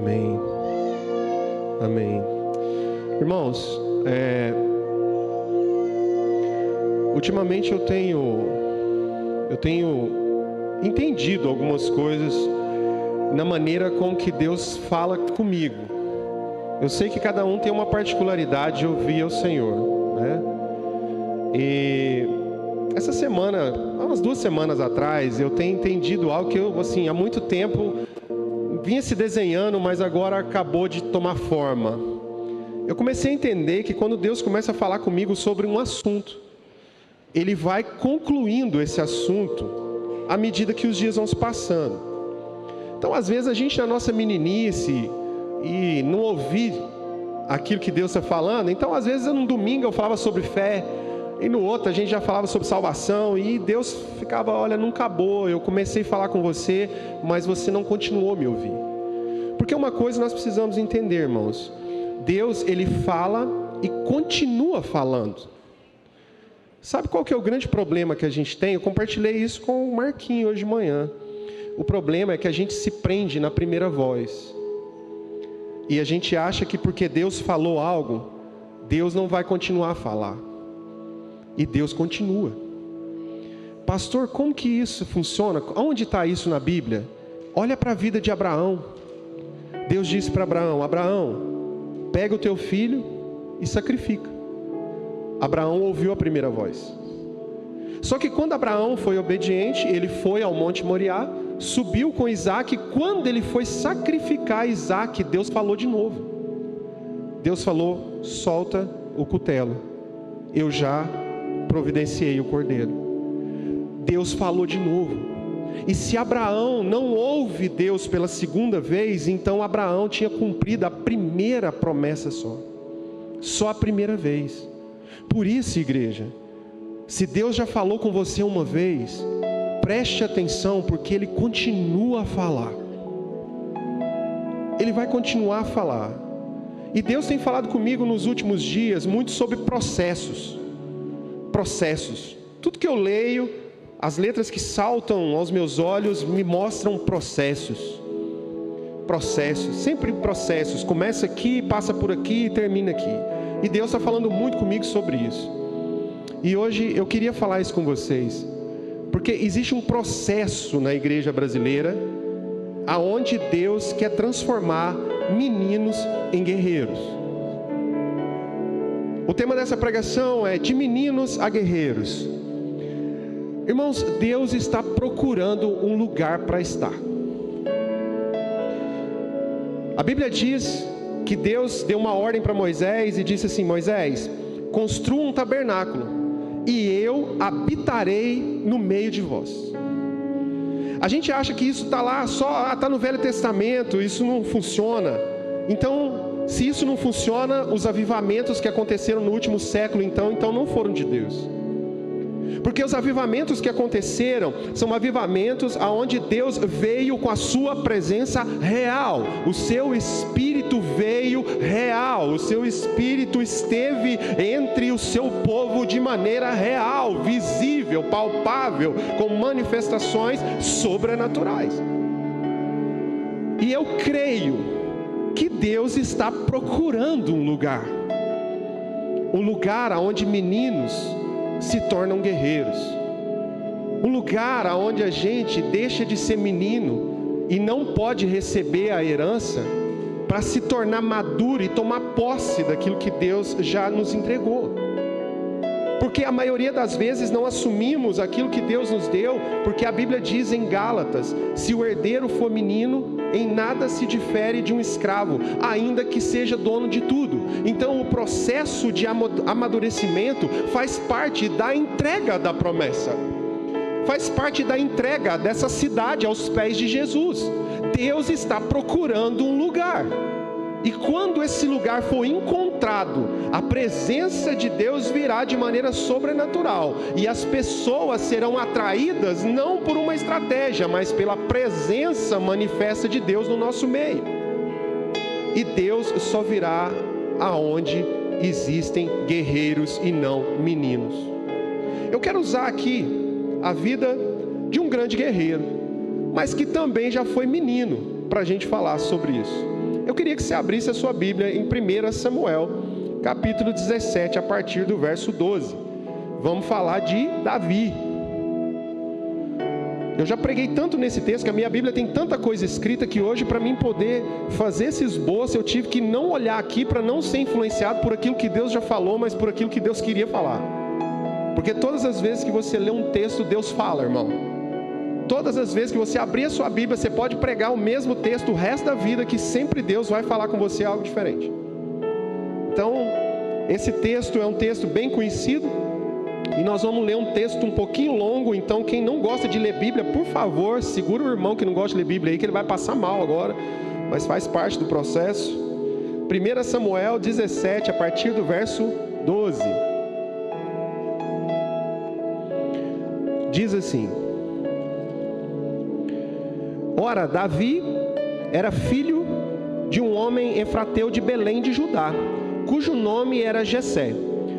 Amém. Amém. Irmãos, ultimamente eu tenho entendido algumas coisas na maneira com que Deus fala comigo. Eu sei que cada um tem uma particularidade de ouvir ao Senhor, né? E essa semana, há umas 2 semanas atrás, eu tenho entendido algo que eu, assim, há muito tempo vinha se desenhando, mas agora acabou de tomar forma. Eu comecei a entender que quando Deus começa a falar comigo sobre um assunto, Ele vai concluindo esse assunto à medida que os dias vão se passando. Então, às vezes, a gente na nossa meninice e não ouvir aquilo que Deus está falando. Então, às vezes, num domingo eu falava sobre fé, e no outro a gente já falava sobre salvação, e Deus ficava, olha, não acabou, eu comecei a falar com você, mas você não continuou a me ouvir. Porque uma coisa nós precisamos entender, irmãos: Deus, Ele fala e continua falando. Sabe qual que é o grande problema que a gente tem? Eu compartilhei isso com o Marquinhos hoje de manhã. O problema é que a gente se prende na primeira voz, e a gente acha que porque Deus falou algo, Deus não vai continuar a falar. E Deus continua. Pastor, como que isso funciona? Onde está isso na Bíblia? Olha para a vida de Abraão. Deus disse para Abraão: Abraão, pega o teu filho e sacrifica. Abraão ouviu a primeira voz. Só que quando Abraão foi obediente, ele foi ao Monte Moriá, subiu com Isaac. Quando ele foi sacrificar Isaac, Deus falou de novo. Deus falou: solta o cutelo, eu já providenciei o cordeiro. Deus falou de novo. E se Abraão não ouve Deus pela segunda vez, então Abraão tinha cumprido a primeira promessa só a primeira vez. Por isso, igreja, se Deus já falou com você uma vez, preste atenção, porque Ele continua a falar. Ele vai continuar a falar. E Deus tem falado comigo nos últimos dias muito sobre processos. Tudo que eu leio, as letras que saltam aos meus olhos me mostram processos, sempre processos. Começa aqui, passa por aqui e termina aqui. E Deus está falando muito comigo sobre isso. E hoje eu queria falar isso com vocês, porque existe um processo na igreja brasileira, aonde Deus quer transformar meninos em guerreiros. O tema dessa pregação é de meninos a guerreiros. Irmãos, Deus está procurando um lugar para estar. A Bíblia diz que Deus deu uma ordem para Moisés e disse assim: Moisés, construa um tabernáculo e eu habitarei no meio de vós. A gente acha que isso está lá, está no Velho Testamento, isso não funciona. Então, se isso não funciona, os avivamentos que aconteceram no último século, então não foram de Deus. Porque os avivamentos que aconteceram são avivamentos aonde Deus veio com a sua presença real. O seu Espírito veio real. O seu Espírito esteve entre o seu povo de maneira real, visível, palpável, com manifestações sobrenaturais. E eu creio que Deus está procurando um lugar onde meninos se tornam guerreiros, um lugar onde a gente deixa de ser menino e não pode receber a herança para se tornar maduro e tomar posse daquilo que Deus já nos entregou. Porque a maioria das vezes não assumimos aquilo que Deus nos deu, porque a Bíblia diz em Gálatas: se o herdeiro for menino, em nada se difere de um escravo, ainda que seja dono de tudo. Então o processo de amadurecimento faz parte da entrega da promessa, faz parte da entrega dessa cidade aos pés de Jesus. Deus está procurando um lugar. E quando esse lugar for encontrado, a presença de Deus virá de maneira sobrenatural. E as pessoas serão atraídas não por uma estratégia, mas pela presença manifesta de Deus no nosso meio. E Deus só virá aonde existem guerreiros e não meninos. Eu quero usar aqui a vida de um grande guerreiro, mas que também já foi menino, para a gente falar sobre isso. Eu queria que você abrisse a sua Bíblia em 1 Samuel, capítulo 17, a partir do verso 12. Vamos falar de Davi. Eu já preguei tanto nesse texto que a minha Bíblia tem tanta coisa escrita que hoje, para mim poder fazer esse esboço, eu tive que não olhar aqui para não ser influenciado por aquilo que Deus já falou, mas por aquilo que Deus queria falar. Porque todas as vezes que você lê um texto, Deus fala, irmão. Todas as vezes que você abrir a sua Bíblia, você pode pregar o mesmo texto o resto da vida, que sempre Deus vai falar com você algo diferente. Então, esse texto é um texto bem conhecido. E nós vamos ler um texto um pouquinho longo, então quem não gosta de ler Bíblia, por favor, segura o irmão que não gosta de ler Bíblia aí, que ele vai passar mal agora, mas faz parte do processo. 1 Samuel 17, a partir do verso 12. Diz assim: Ora, Davi era filho de um homem efrateu de Belém de Judá, cujo nome era Jessé.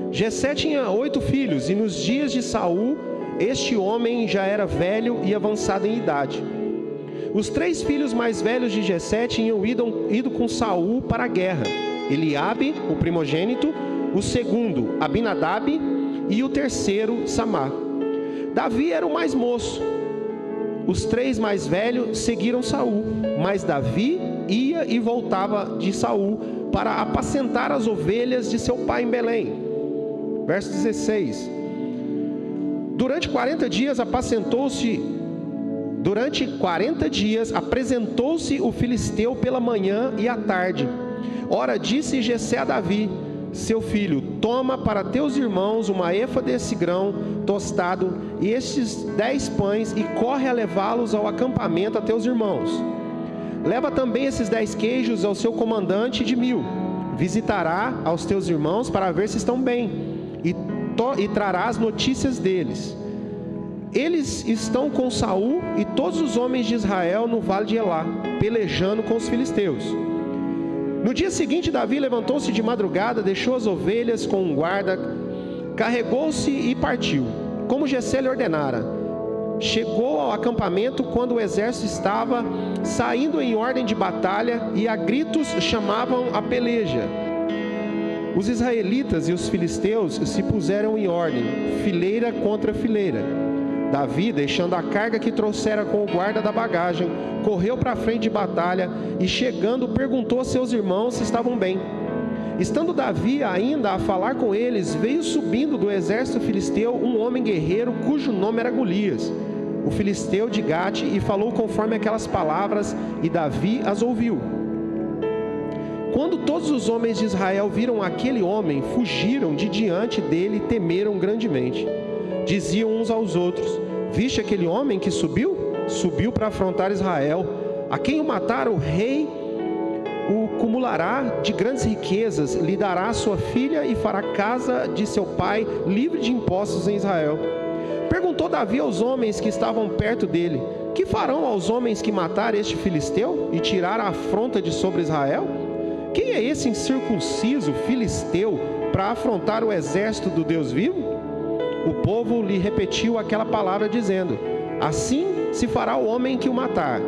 Jessé tinha 8 filhos, e nos dias de Saul, este homem já era velho e avançado em idade. Os 3 filhos mais velhos de Jessé tinham ido com Saul para a guerra: Eliabe, o primogênito, o segundo, Abinadab, e o terceiro, Samá. Davi era o mais moço. Os 3 mais velhos seguiram Saul, mas Davi ia e voltava de Saul para apacentar as ovelhas de seu pai em Belém. Verso 16. Durante 40 dias apresentou-se o filisteu pela manhã e à tarde. Ora, disse Jessé a Davi, seu filho: toma para teus irmãos uma efa desse grão tostado e estes 10 pães, e corre a levá-los ao acampamento a teus irmãos. Leva também esses 10 queijos ao seu comandante de 1000. Visitará aos teus irmãos para ver se estão bem, e trarás notícias deles. Eles estão com Saul e todos os homens de Israel no vale de Elá, pelejando com os filisteus. No dia seguinte, Davi levantou-se de madrugada, deixou as ovelhas com um guarda, carregou-se e partiu, como Jessé lhe ordenara. Chegou ao acampamento quando o exército estava saindo em ordem de batalha, e a gritos chamavam a peleja. Os israelitas e os filisteus se puseram em ordem, fileira contra fileira. Davi, deixando a carga que trouxera com o guarda da bagagem, correu para a frente de batalha e, chegando, perguntou a seus irmãos se estavam bem. Estando Davi ainda a falar com eles, veio subindo do exército filisteu um homem guerreiro cujo nome era Golias, o filisteu de Gate, e falou conforme aquelas palavras, e Davi as ouviu. Quando todos os homens de Israel viram aquele homem, fugiram de diante dele e temeram grandemente. Diziam uns aos outros: viste aquele homem que subiu? Subiu para afrontar Israel. A quem o matar, o rei o cumulará de grandes riquezas, lhe dará sua filha e fará casa de seu pai livre de impostos em Israel. Perguntou Davi aos homens que estavam perto dele: que farão aos homens que matar este filisteu e tirar a afronta de sobre Israel? Quem é esse incircunciso filisteu para afrontar o exército do Deus vivo? O povo lhe repetiu aquela palavra, dizendo: assim se fará o homem que o matar.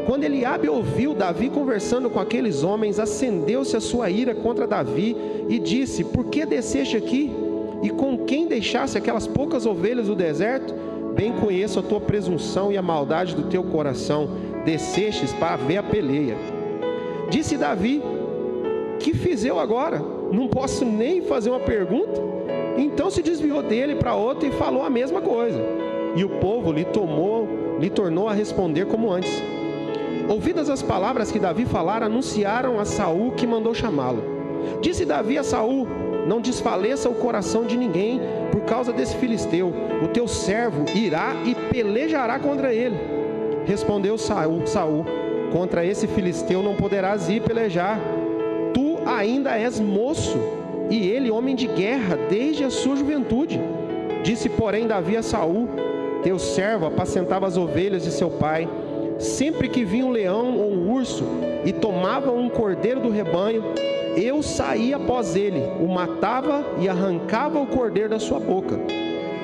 Quando Eliabe ouviu Davi conversando com aqueles homens, acendeu-se a sua ira contra Davi e disse: por que desceste aqui? E com quem deixaste aquelas poucas ovelhas do deserto? Bem conheço a tua presunção e a maldade do teu coração. Descestes para ver a peleia. Disse Davi: que fiz eu agora? Não posso nem fazer uma pergunta? Então se desviou dele para outro e falou a mesma coisa. E o povo lhe tornou a responder como antes. Ouvidas as palavras que Davi falara, anunciaram a Saul, que mandou chamá-lo. Disse Davi a Saul: não desfaleça o coração de ninguém por causa desse filisteu. O teu servo irá e pelejará contra ele. Respondeu Saul: contra esse filisteu não poderás ir pelejar. Tu ainda és moço, e ele homem de guerra desde a sua juventude. Disse, porém, Davi a Saul: teu servo apacentava as ovelhas de seu pai. Sempre que vinha um leão ou um urso e tomava um cordeiro do rebanho, eu saía após ele, o matava e arrancava o cordeiro da sua boca.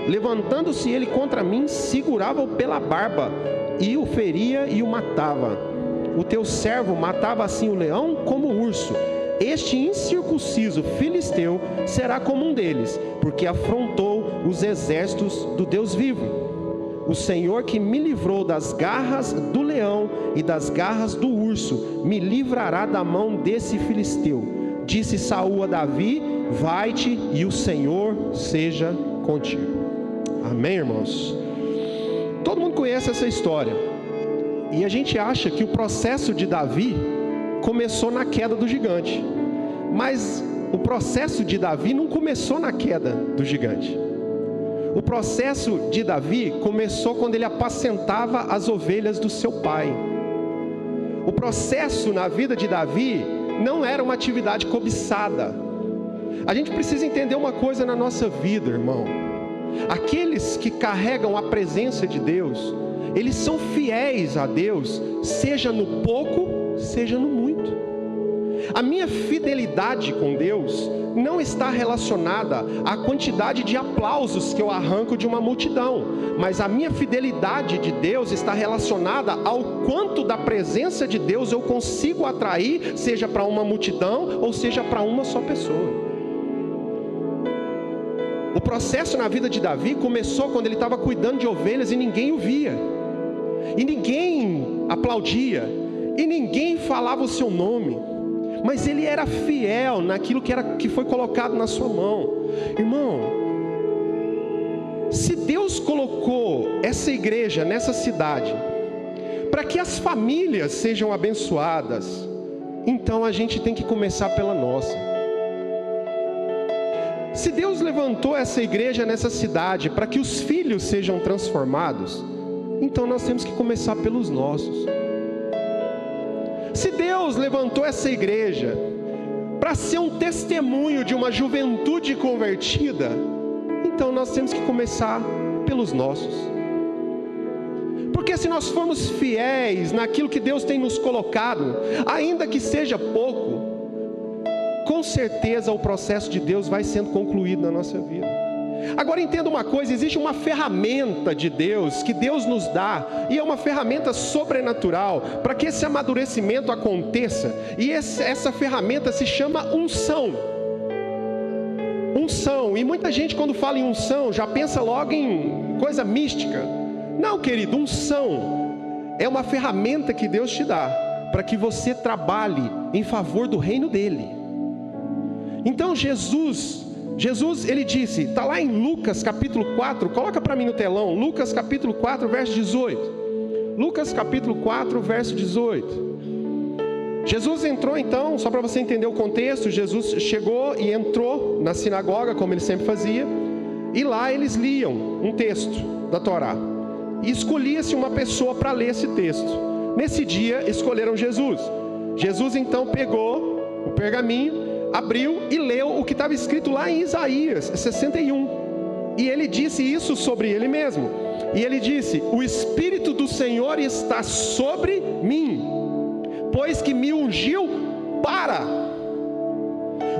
Levantando-se ele contra mim, segurava-o pela barba e o feria e o matava. o teu servo matava assim o leão como o urso. Este incircunciso filisteu será como um deles, porque afrontou os exércitos do Deus vivo. O Senhor que me livrou das garras do leão e das garras do urso, me livrará da mão desse filisteu. Disse Saul a Davi: vai-te e o Senhor seja contigo. Amém, irmãos? Todo mundo conhece essa história. E a gente acha que o processo de Davi começou na queda do gigante. Mas o processo de Davi não começou na queda do gigante. O processo de Davi começou quando ele apacentava as ovelhas do seu pai. O processo na vida de Davi não era uma atividade cobiçada. A gente precisa entender uma coisa na nossa vida, irmão. Aqueles que carregam a presença de Deus, eles são fiéis a Deus, seja no pouco, seja no muito. A minha fidelidade com Deus não está relacionada à quantidade de aplausos que eu arranco de uma multidão, mas a minha fidelidade de Deus está relacionada ao quanto da presença de Deus eu consigo atrair, seja para uma multidão ou seja para uma só pessoa. O processo na vida de Davi começou quando ele estava cuidando de ovelhas e ninguém o via, e ninguém aplaudia, e ninguém falava o seu nome, mas ele era fiel naquilo que foi colocado na sua mão. Irmão, se Deus colocou essa igreja nessa cidade para que as famílias sejam abençoadas, então a gente tem que começar pela nossa. Se Deus levantou essa igreja nessa cidade para que os filhos sejam transformados, então nós temos que começar pelos nossos. Se Deus levantou essa igreja para ser um testemunho de uma juventude convertida, então nós temos que começar pelos nossos. Porque se nós formos fiéis naquilo que Deus tem nos colocado, ainda que seja pouco, com certeza o processo de Deus vai sendo concluído na nossa vida. Agora entenda uma coisa, existe uma ferramenta de Deus, que Deus nos dá, e é uma ferramenta sobrenatural, para que esse amadurecimento aconteça, e essa ferramenta se chama unção. Unção, e muita gente quando fala em unção, já pensa logo em coisa mística. Não, querido, unção é uma ferramenta que Deus te dá, para que você trabalhe em favor do reino dEle. Então Jesus, ele disse, está lá em Lucas capítulo 4, coloca para mim no telão, Lucas capítulo 4, verso 18. Lucas capítulo 4, verso 18. Jesus entrou então, só para você entender o contexto, Jesus chegou e entrou na sinagoga, como ele sempre fazia, e lá eles liam um texto da Torá. E escolhia-se uma pessoa para ler esse texto. Nesse dia escolheram Jesus. Jesus então pegou o pergaminho, abriu e leu o que estava escrito lá em Isaías 61. E ele disse isso sobre ele mesmo. E ele disse: o Espírito do Senhor está sobre mim, pois que me ungiu para.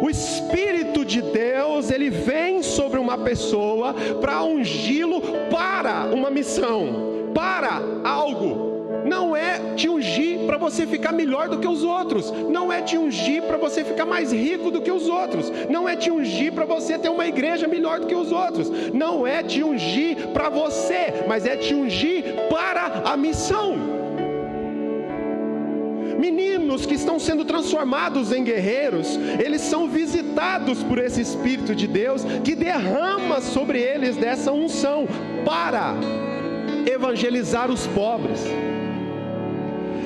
O Espírito de Deus, ele vem sobre uma pessoa para ungí-lo para uma missão, para algo. Não é te ungir para você ficar melhor do que os outros. Não é te ungir para você ficar mais rico do que os outros. Não é te ungir para você ter uma igreja melhor do que os outros. Não é te ungir para você, mas é te ungir para a missão. Meninos que estão sendo transformados em guerreiros, eles são visitados por esse Espírito de Deus, que derrama sobre eles dessa unção para evangelizar os pobres.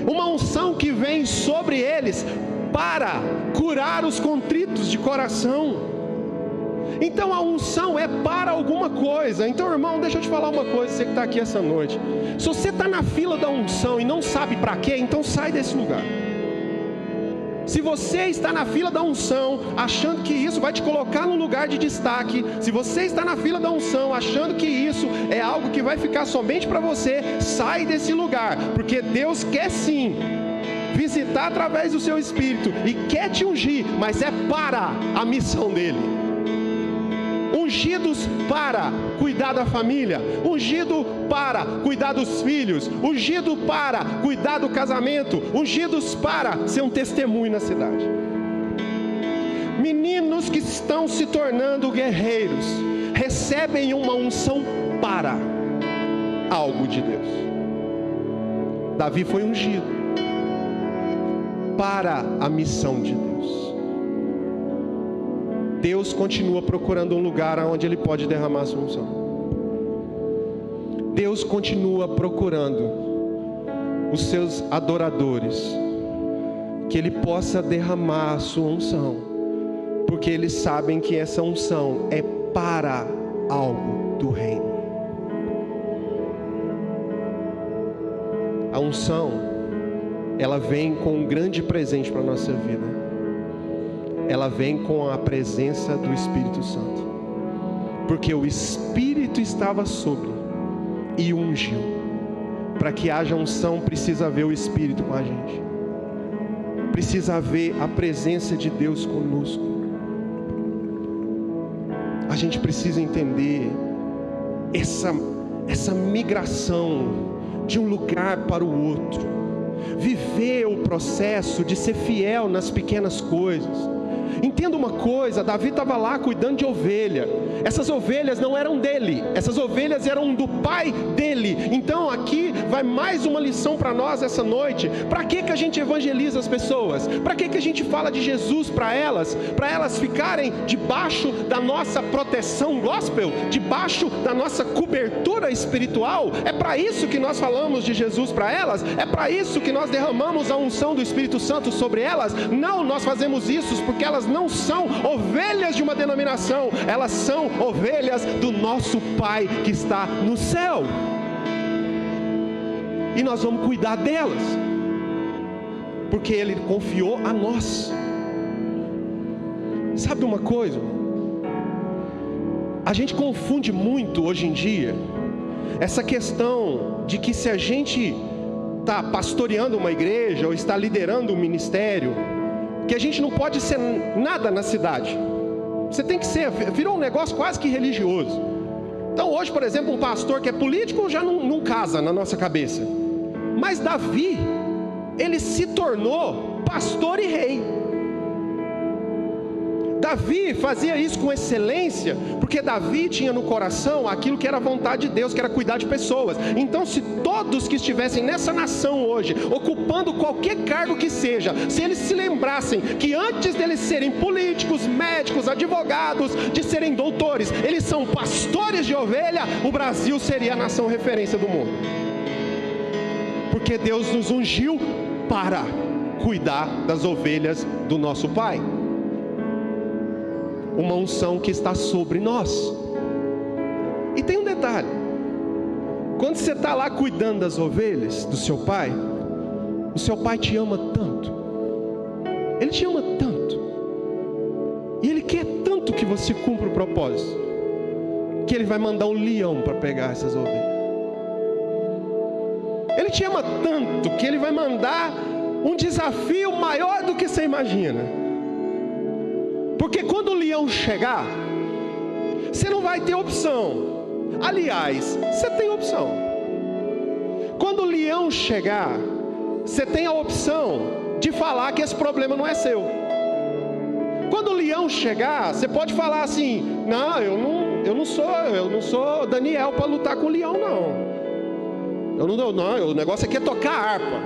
Uma unção que vem sobre eles para curar os contritos de coração. Então a unção é para alguma coisa. Então, irmão, deixa eu te falar uma coisa, você que está aqui essa noite. Se você está na fila da unção e não sabe para quê, então sai desse lugar. Se você está na fila da unção, achando que isso vai te colocar num lugar de destaque, se você está na fila da unção, achando que isso é algo que vai ficar somente para você, sai desse lugar, porque Deus quer sim visitar através do seu Espírito e quer te ungir, mas é para a missão dEle. ungidos para cuidar da família, ungido para cuidar dos filhos, ungido para cuidar do casamento, ungidos para ser um testemunho na cidade. Meninos que estão se tornando guerreiros, recebem uma unção para algo de Deus. Davi foi ungido para a missão de Deus. Deus continua procurando um lugar onde Ele pode derramar a sua unção. Deus continua procurando os seus adoradores, que Ele possa derramar a sua unção, porque eles sabem que essa unção é para algo do reino. A unção, ela vem com um grande presente para a nossa vida. Ela vem com a presença do Espírito Santo, porque o Espírito estava sobre e ungiu. Para que haja unção, precisa haver o Espírito com a gente, precisa haver a presença de Deus conosco. A gente precisa entender essa migração de um lugar para o outro, viver o processo de ser fiel nas pequenas coisas. Entenda uma coisa, Davi estava lá cuidando de ovelha. Essas ovelhas não eram dele, essas ovelhas eram do pai dele. Então aqui vai mais uma lição para nós essa noite. Para que a gente evangeliza as pessoas? Para que a gente fala de Jesus para elas? Para elas ficarem debaixo da nossa proteção gospel, debaixo da nossa cobertura espiritual? É para isso que nós falamos de Jesus para elas? É para isso que nós derramamos a unção do Espírito Santo sobre elas? Não, nós fazemos isso porque elas não são ovelhas de uma denominação, elas são ovelhas do nosso Pai que está no céu, e nós vamos cuidar delas, porque Ele confiou a nós. Sabe uma coisa? A gente confunde muito hoje em dia essa questão de que se a gente está pastoreando uma igreja ou está liderando um ministério, que a gente não pode ser nada na cidade. Você tem que ser, virou um negócio quase que religioso. Então hoje, por exemplo, um pastor que é político já não casa na nossa cabeça. Mas Davi, ele se tornou pastor e rei. Davi fazia isso com excelência, porque Davi tinha no coração aquilo que era a vontade de Deus, que era cuidar de pessoas. Então, se todos que estivessem nessa nação hoje, ocupando qualquer cargo que seja, se eles se lembrassem que antes deles serem políticos, médicos, advogados, de serem doutores, eles são pastores de ovelha, o Brasil seria a nação referência do mundo. Porque Deus nos ungiu para cuidar das ovelhas do nosso Pai. Uma unção que está sobre nós. E tem um detalhe: quando você está lá cuidando das ovelhas do seu pai, o seu pai te ama tanto, ele te ama tanto, e ele quer tanto que você cumpra o propósito, que ele vai mandar um leão para pegar essas ovelhas. Ele te ama tanto que ele vai mandar um desafio maior do que você imagina. Porque quando o leão chegar, você não vai ter opção. Aliás, você tem opção. Quando o leão chegar, você tem a opção de falar que esse problema não é seu. Quando o leão chegar, você pode falar assim: não, eu não sou Daniel para lutar com o leão, não. O negócio aqui é tocar harpa.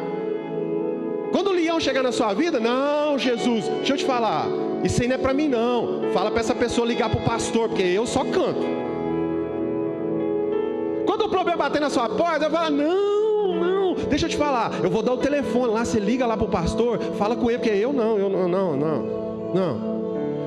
Quando o leão chegar na sua vida, não, Jesus, deixa eu te falar, isso aí não é para mim não. Fala para essa pessoa ligar para o pastor, porque eu só canto. Quando o problema bater na sua porta, eu falo: não, deixa eu te falar, eu vou dar o telefone lá, você liga lá para o pastor, fala com ele, porque eu não.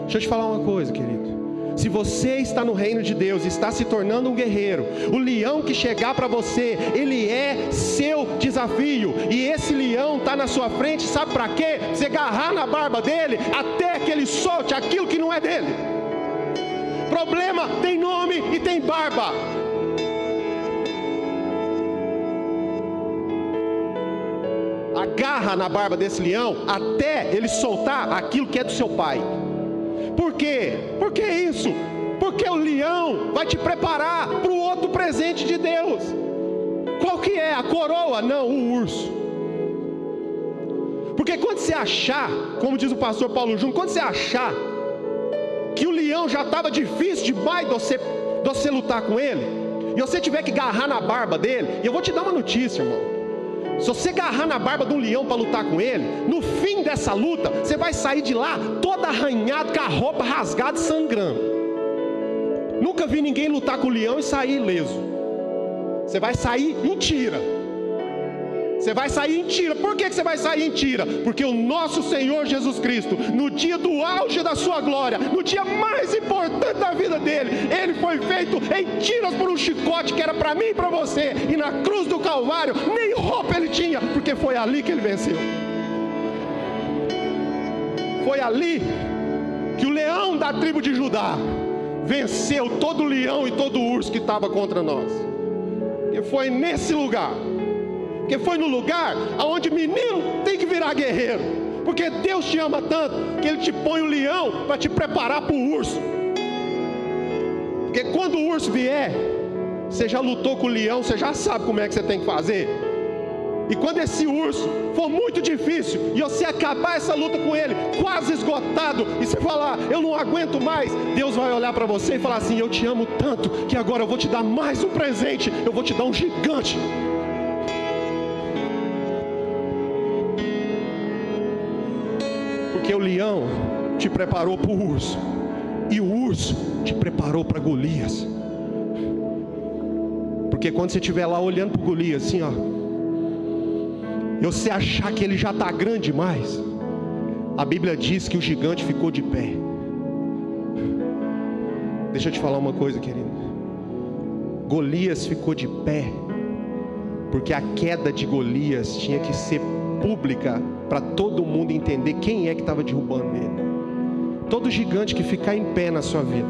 Deixa eu te falar uma coisa, querido. Se você está no reino de Deus, está se tornando um guerreiro, o leão que chegar para você, ele é seu desafio. E esse leão está na sua frente, sabe para quê? Você agarrar na barba dele, até que ele solte aquilo que não é dele. Problema tem nome e tem barba. Agarra na barba desse leão, até ele soltar aquilo que é do seu pai. Por quê? Por que isso? Por Porque o leão vai te preparar para o outro presente de Deus. Qual que é? A coroa? Não, o urso. Porque quando você achar, como diz o pastor Paulo Júnior, quando você achar que o leão já estava difícil demais de você lutar com ele, e você tiver que agarrar na barba dele, e eu vou te dar uma notícia, irmão. Se você agarrar na barba de um leão para lutar com ele, no fim dessa luta, você vai sair de lá todo arranhado, com a roupa rasgada e sangrando. Nunca vi ninguém lutar com o leão e sair ileso. Você vai sair em tira. Você vai sair em tira. Por que você vai sair em tira? Porque o nosso Senhor Jesus Cristo, no dia do auge da sua glória, no dia mais importante da vida dele, ele foi feito em tiras por um chicote que era para mim e para você. E na cruz do Calvário, nem roupa ele tinha, porque foi ali que ele venceu. Foi ali que o leão da tribo de Judá venceu todo o leão e todo o urso que estava contra nós. E foi nesse lugar. Porque foi no lugar onde menino tem que virar guerreiro. Porque Deus te ama tanto que Ele te põe o leão para te preparar para o urso. Porque quando o urso vier, você já lutou com o leão, você já sabe como é que você tem que fazer. E quando esse urso for muito difícil e você acabar essa luta com ele, quase esgotado, e você falar, eu não aguento mais, Deus vai olhar para você e falar assim, eu te amo tanto que agora eu vou te dar mais um presente, eu vou te dar um gigante. Porque o leão te preparou para o urso, e o urso te preparou para Golias. Porque quando você estiver lá olhando para o Golias assim, ó, e você achar que ele já está grande demais, a Bíblia diz que o gigante ficou de pé. Deixa eu te falar uma coisa, querido. Golias ficou de pé porque a queda de Golias tinha que ser pública, para todo mundo entender quem é que estava derrubando ele. Todo gigante que ficar em pé na sua vida,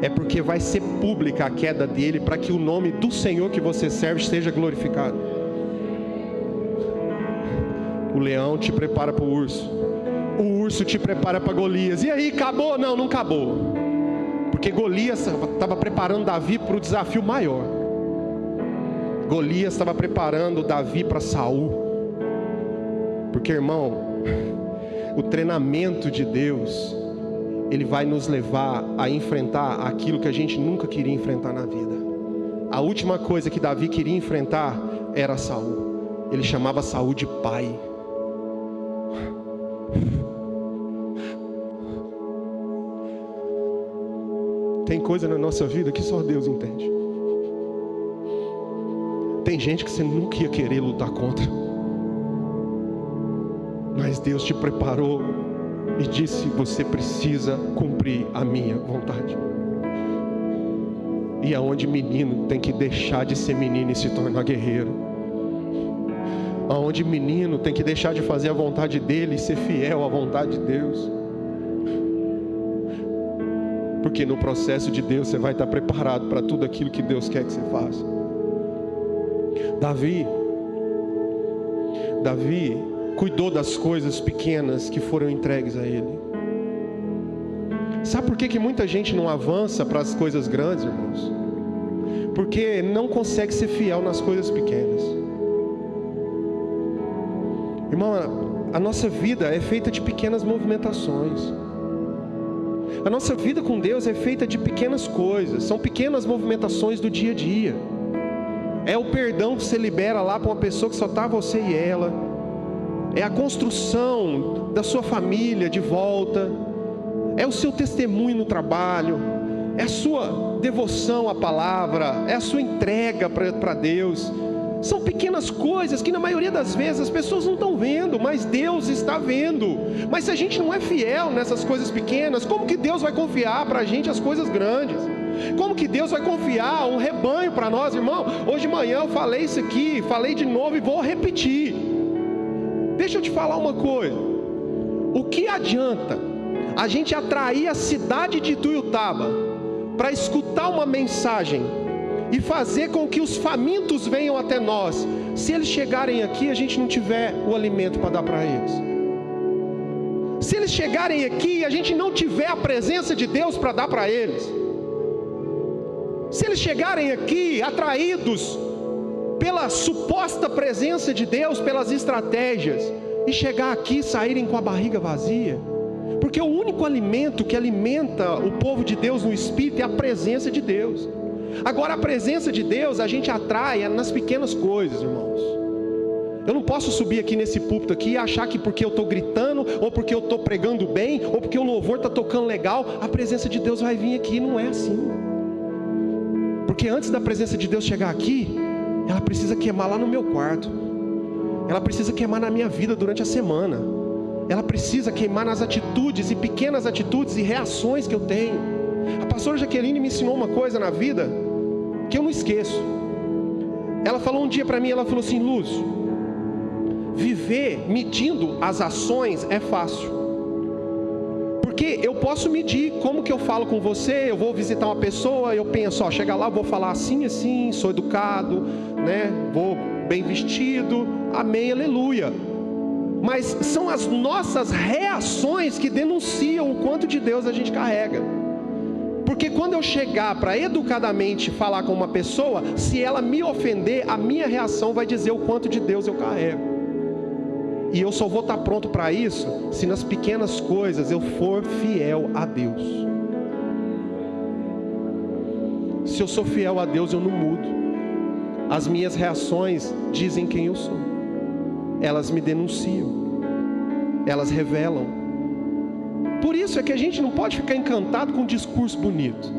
é porque vai ser pública a queda dele, para que o nome do Senhor que você serve seja glorificado. O leão te prepara para o urso, o urso te prepara para Golias. E aí, acabou? Não, não acabou. Porque Golias estava preparando Davi para o desafio maior. Golias estava preparando Davi para Saul. Porque, irmão, o treinamento de Deus, ele vai nos levar a enfrentar aquilo que a gente nunca queria enfrentar na vida. A última coisa que Davi queria enfrentar era Saul. Ele chamava Saul de pai. Tem coisa na nossa vida que só Deus entende. Tem gente que você nunca ia querer lutar contra, mas Deus te preparou e disse, você precisa cumprir a minha vontade. E aonde menino tem que deixar de ser menino e se tornar guerreiro, aonde menino tem que deixar de fazer a vontade dele e ser fiel à vontade de Deus. Porque no processo de Deus você vai estar preparado para tudo aquilo que Deus quer que você faça. Davi cuidou das coisas pequenas que foram entregues a ele. Sabe por que muita gente não avança para as coisas grandes, irmãos? Porque não consegue ser fiel nas coisas pequenas. Irmão, a nossa vida é feita de pequenas movimentações. A nossa vida com Deus é feita de pequenas coisas. São pequenas movimentações do dia a dia. É o perdão que você libera lá para uma pessoa que só está você e ela. É a construção da sua família de volta. É o seu testemunho no trabalho. É a sua devoção à palavra. É a sua entrega para Deus. São pequenas coisas que na maioria das vezes as pessoas não estão vendo, mas Deus está vendo. Mas se a gente não é fiel nessas coisas pequenas, como que Deus vai confiar para a gente as coisas grandes? Como que Deus vai confiar um rebanho para nós, irmão? Hoje de manhã eu falei isso aqui, falei de novo e vou repetir. Deixa eu te falar uma coisa. O que adianta a gente atrair a cidade de Ituiutaba para escutar uma mensagem e fazer com que os famintos venham até nós, se eles chegarem aqui e a gente não tiver o alimento para dar para eles? Se eles chegarem aqui e a gente não tiver a presença de Deus para dar para eles? Se eles chegarem aqui atraídos pela suposta presença de Deus, pelas estratégias, e chegar aqui e saírem com a barriga vazia, porque o único alimento que alimenta o povo de Deus no Espírito é a presença de Deus. Agora, a presença de Deus a gente atrai nas pequenas coisas, irmãos. Eu não posso subir aqui nesse púlpito aqui e achar que porque eu estou gritando, ou porque eu estou pregando bem, ou porque o louvor está tocando legal, a presença de Deus vai vir aqui. Não é assim. Porque antes da presença de Deus chegar aqui, ela precisa queimar lá no meu quarto. Ela precisa queimar na minha vida durante a semana. Ela precisa queimar nas atitudes e pequenas atitudes e reações que eu tenho. A pastora Jaqueline me ensinou uma coisa na vida que eu não esqueço. Ela falou um dia para mim, ela falou assim: Lúcio, viver medindo as ações é fácil. Porque eu posso medir como que eu falo com você. Eu vou visitar uma pessoa, eu penso, chega lá, eu vou falar assim, assim, sou educado, né? Vou bem vestido, amém, aleluia. Mas são as nossas reações que denunciam o quanto de Deus a gente carrega. Porque quando eu chegar para educadamente falar com uma pessoa, se ela me ofender, a minha reação vai dizer o quanto de Deus eu carrego. E eu só vou estar pronto para isso se nas pequenas coisas eu for fiel a Deus. Se eu sou fiel a Deus, eu não mudo. As minhas reações dizem quem eu sou. Elas me denunciam. Elas revelam. Por isso é que a gente não pode ficar encantado com um discurso bonito.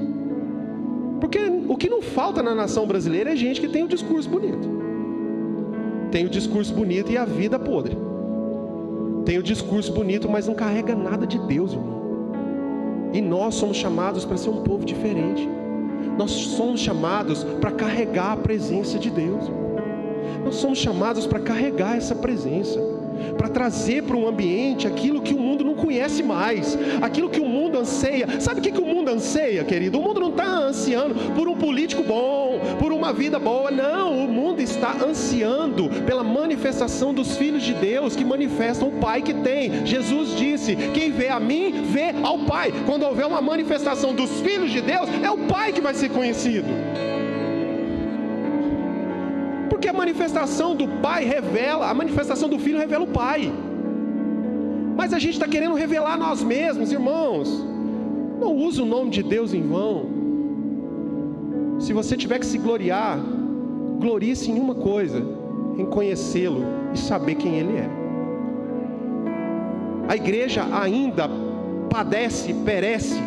Porque o que não falta na nação brasileira é gente que tem um discurso bonito. Tem o discurso bonito e a vida podre. Tem o discurso bonito, mas não carrega nada de Deus, irmão. E nós somos chamados para ser um povo diferente. Nós somos chamados para carregar a presença de Deus. Nós somos chamados para carregar essa presença, para trazer para um ambiente aquilo que o mundo não conhece mais, aquilo que o mundo anseia. Sabe o que o mundo anseia, querido? O mundo não está ansiando por um político bom, por uma vida boa. Não, o mundo está ansiando pela manifestação dos filhos de Deus, que manifestam o Pai que tem. Jesus disse: quem vê a mim, vê ao Pai. Quando houver uma manifestação dos filhos de Deus, é o Pai que vai ser conhecido. Porque a manifestação do Pai revela, a manifestação do Filho revela o Pai. Mas a gente está querendo revelar nós mesmos, irmãos. Não use o nome de Deus em vão. Se você tiver que se gloriar, glorie-se em uma coisa: em conhecê-lo e saber quem Ele é. A igreja ainda padece, perece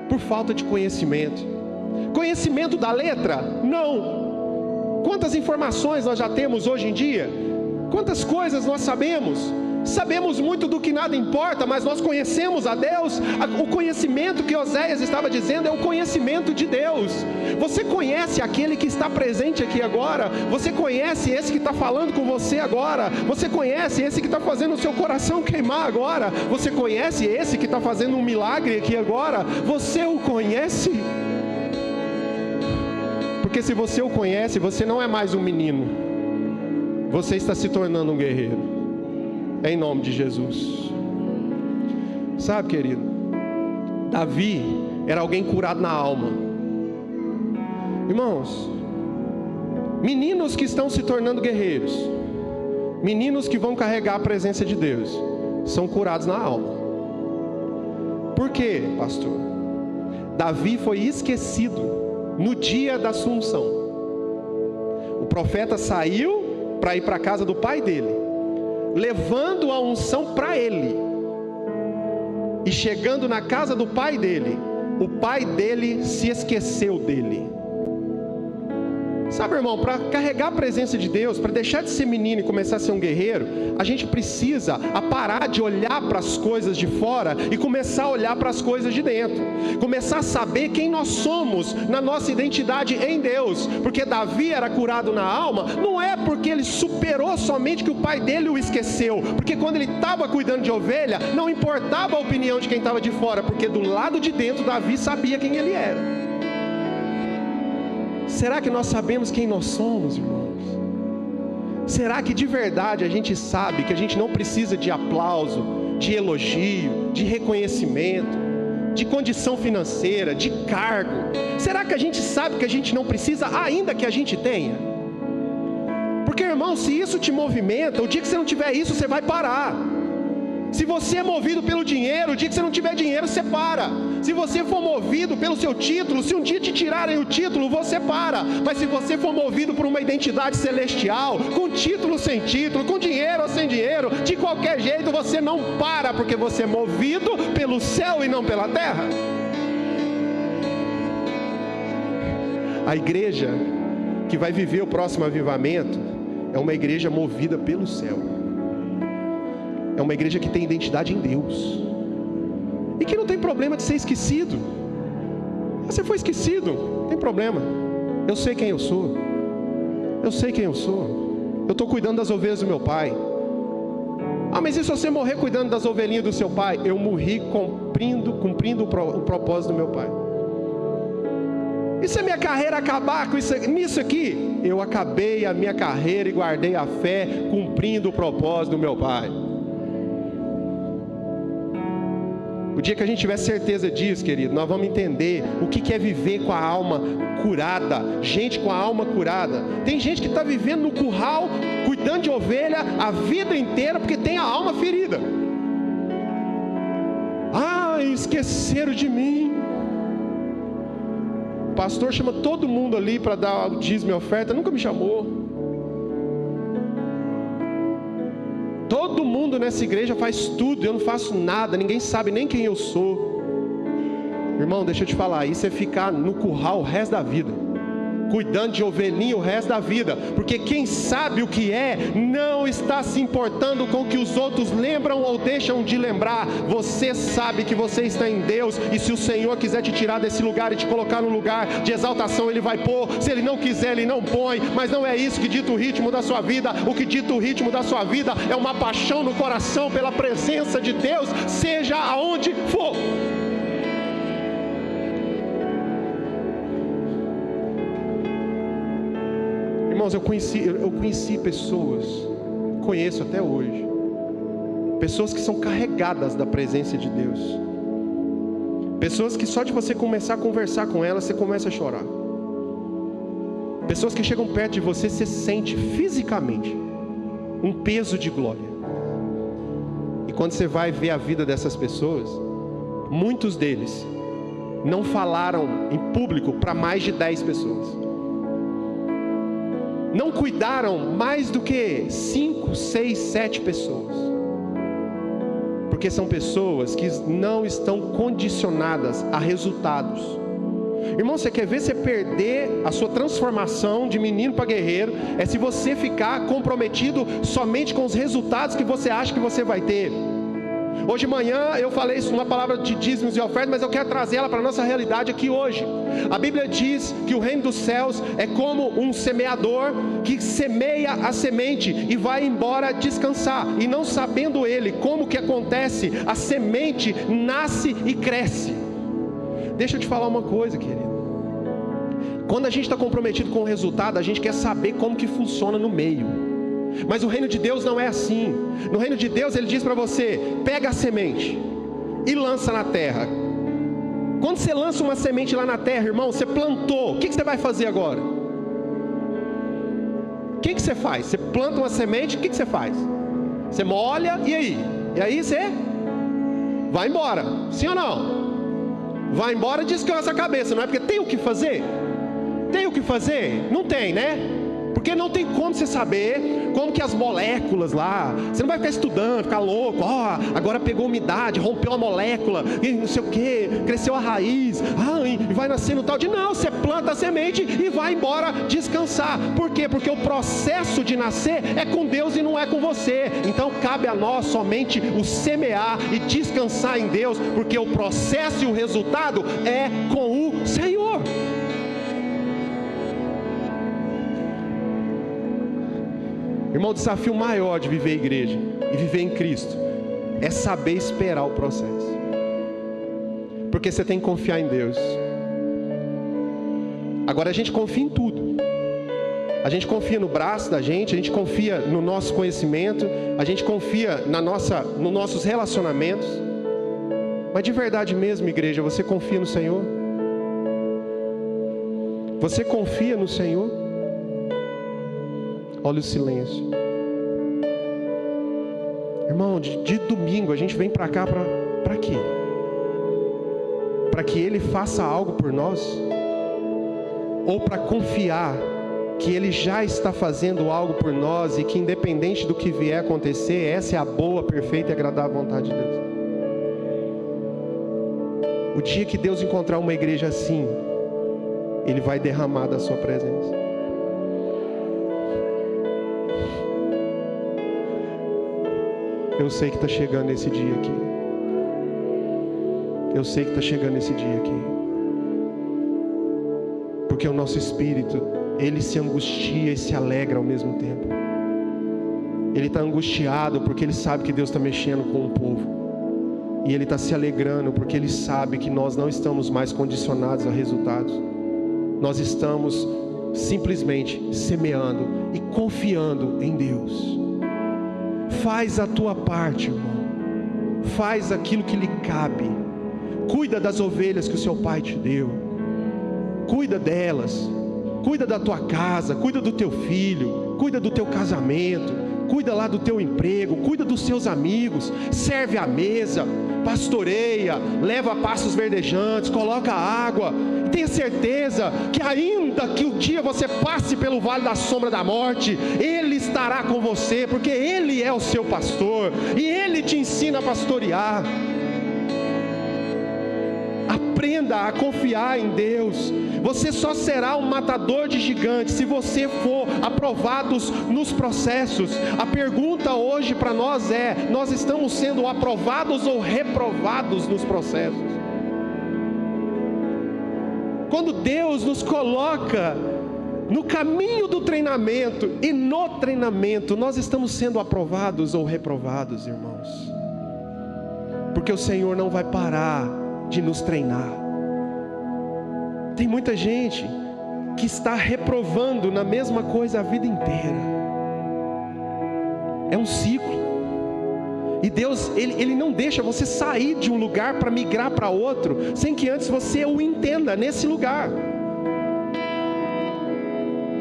por falta de conhecimento. Conhecimento da letra? Não. Quantas informações nós já temos hoje em dia? Quantas coisas nós sabemos? Sabemos muito do que nada importa, mas nós conhecemos a Deus. O conhecimento que Oséias estava dizendo é o conhecimento de Deus. Você conhece aquele que está presente aqui agora? Você conhece esse que está falando com você agora? Você conhece esse que está fazendo o seu coração queimar agora? Você conhece esse que está fazendo um milagre aqui agora? Você o conhece? Porque se você o conhece, você não é mais um menino. Você está se tornando um guerreiro. Em nome de Jesus. Sabe, querido, Davi era alguém curado na alma. Irmãos, meninos que estão se tornando guerreiros, meninos que vão carregar a presença de Deus, são curados na alma. Por quê, pastor? Davi foi esquecido no dia da Assunção. O profeta saiu para ir para a casa do pai dele, levando a unção para ele. E chegando na casa do pai dele, o pai dele se esqueceu dele. Sabe, irmão, para carregar a presença de Deus, para deixar de ser menino e começar a ser um guerreiro, a gente precisa parar de olhar para as coisas de fora e começar a olhar para as coisas de dentro. Começar a saber quem nós somos na nossa identidade em Deus. Porque Davi era curado na alma, não é porque ele superou somente que o pai dele o esqueceu. Porque quando ele estava cuidando de ovelha, não importava a opinião de quem estava de fora, porque do lado de dentro Davi sabia quem ele era. Será que nós sabemos quem nós somos, irmãos? Será que de verdade a gente sabe que a gente não precisa de aplauso, de elogio, de reconhecimento? de condição financeira, de cargo? Será que a gente sabe que a gente não precisa, ainda que a gente tenha? Porque, irmão, se isso te movimenta, o dia que você não tiver isso, você vai parar. Se você é movido pelo dinheiro, o dia que você não tiver dinheiro, você para. Se você for movido pelo seu título, se um dia te tirarem o título, você para. Mas se você for movido por uma identidade celestial, com título sem título, com dinheiro ou sem dinheiro, de qualquer jeito você não para, porque você é movido pelo céu e não pela terra. A igreja que vai viver o próximo avivamento é uma igreja movida pelo céu. É uma igreja que tem identidade em Deus. E que não tem problema de ser esquecido. Você foi esquecido, não tem problema. Eu sei quem eu sou. Eu sei quem eu sou. Eu estou cuidando das ovelhas do meu pai. Ah, mas e se você morrer cuidando das ovelhinhas do seu pai? Eu morri cumprindo o propósito do meu pai. E se a minha carreira acabar nisso aqui? Eu acabei a minha carreira e guardei a fé, cumprindo o propósito do meu pai. O dia que a gente tiver certeza disso, querido, nós vamos entender o que é viver com a alma curada. Gente com a alma curada. Tem gente que está vivendo no curral, cuidando de ovelha a vida inteira, porque tem a alma ferida. Ai, esqueceram de mim. O pastor chama todo mundo ali para dar o dízimo e oferta, nunca me chamou. Todo mundo nessa igreja faz tudo, eu não faço nada, ninguém sabe nem quem eu sou. Irmão, deixa eu te falar, isso é ficar no curral o resto da vida, cuidando de ovelhinha o resto da vida, porque quem sabe o que é, não está se importando com o que os outros lembram ou deixam de lembrar. Você sabe que você está em Deus, e se o Senhor quiser te tirar desse lugar e te colocar num lugar de exaltação, Ele vai pôr. Se Ele não quiser, Ele não põe. Mas não é isso que dita o ritmo da sua vida. O que dita o ritmo da sua vida é uma paixão no coração pela presença de Deus, seja aonde for. Irmãos, eu conheci pessoas, conheço até hoje, pessoas que são carregadas da presença de Deus, pessoas que só de você começar a conversar com elas, você começa a chorar, pessoas que chegam perto de você, você sente fisicamente um peso de glória, e quando você vai ver a vida dessas pessoas, muitos deles não falaram em público para mais de 10 pessoas, não cuidaram mais do que 5, 6, 7 pessoas, porque são pessoas que não estão condicionadas a resultados. Irmão, você quer ver você perder a sua transformação de menino para guerreiro, é se você ficar comprometido somente com os resultados que você acha que você vai ter. Hoje de manhã eu falei isso numa palavra de dízimos e ofertas, mas eu quero trazer ela para a nossa realidade aqui hoje. A Bíblia diz que o reino dos céus é como um semeador que semeia a semente e vai embora descansar, e não sabendo ele como que acontece, a semente nasce e cresce. Deixa eu te falar uma coisa, querido. Quando a gente está comprometido com o resultado, a gente quer saber como que funciona no meio. Mas o reino de Deus não é assim. No reino de Deus Ele diz para você: pega a semente e lança na terra. Quando você lança uma semente lá na terra, irmão, você plantou, o que você vai fazer agora? O que você faz? Você planta uma semente, o que você faz? Você molha, e aí? E aí você vai embora, sim ou não? Vai embora e descansa a cabeça, não é porque tem o que fazer? Tem o que fazer? Não tem, né? Porque não tem como você saber como que as moléculas lá, você não vai ficar estudando, ficar louco, agora pegou umidade, rompeu a molécula, e não sei o que, cresceu a raiz, e vai nascendo tal de, não, você planta a semente e vai embora descansar. Por quê? Porque o processo de nascer é com Deus e não é com você. Então cabe a nós somente o semear e descansar em Deus, porque o processo e o resultado é com o Senhor. Irmão, o desafio maior de viver a igreja e viver em Cristo é saber esperar o processo, porque você tem que confiar em Deus. Agora a gente confia em tudo, a gente confia no braço da gente, a gente confia no nosso conhecimento, a gente confia nos nossos relacionamentos, Mas de verdade mesmo, igreja, você confia no Senhor? Você confia no Senhor? Olha o silêncio. Irmão, de domingo a gente vem para cá para quê? Para que Ele faça algo por nós? Ou para confiar que Ele já está fazendo algo por nós e que independente do que vier acontecer, essa é a boa, perfeita e agradável vontade de Deus? O dia que Deus encontrar uma igreja assim, Ele vai derramar da sua presença. Eu sei que está chegando esse dia aqui. Eu sei que está chegando esse dia aqui. Porque o nosso espírito, ele se angustia e se alegra ao mesmo tempo. Ele está angustiado porque ele sabe que Deus está mexendo com o povo. E ele está se alegrando porque ele sabe que nós não estamos mais condicionados a resultados. Nós estamos simplesmente semeando e confiando em Deus. Faz a tua parte, irmão. Faz aquilo que lhe cabe. Cuida das ovelhas que o seu pai te deu. Cuida delas. Cuida da tua casa, cuida do teu filho, cuida do teu casamento, cuida lá do teu emprego, cuida dos seus amigos, serve à mesa, pastoreia, leva pastos verdejantes, coloca água. Tenha certeza que ainda que um dia você passe pelo vale da sombra da morte, Ele estará com você, porque Ele é o seu pastor e Ele te ensina a pastorear. Aprenda a confiar em Deus. Você só será um matador de gigantes se você for aprovado nos processos. A pergunta hoje para nós é: nós estamos sendo aprovados ou reprovados nos processos? Quando Deus nos coloca no caminho do treinamento e no treinamento, nós estamos sendo aprovados ou reprovados, irmãos? Porque o Senhor não vai parar de nos treinar. Tem muita gente que está reprovando na mesma coisa a vida inteira. É um ciclo. E Deus, Ele não deixa você sair de um lugar para migrar para outro, sem que antes você o entenda nesse lugar.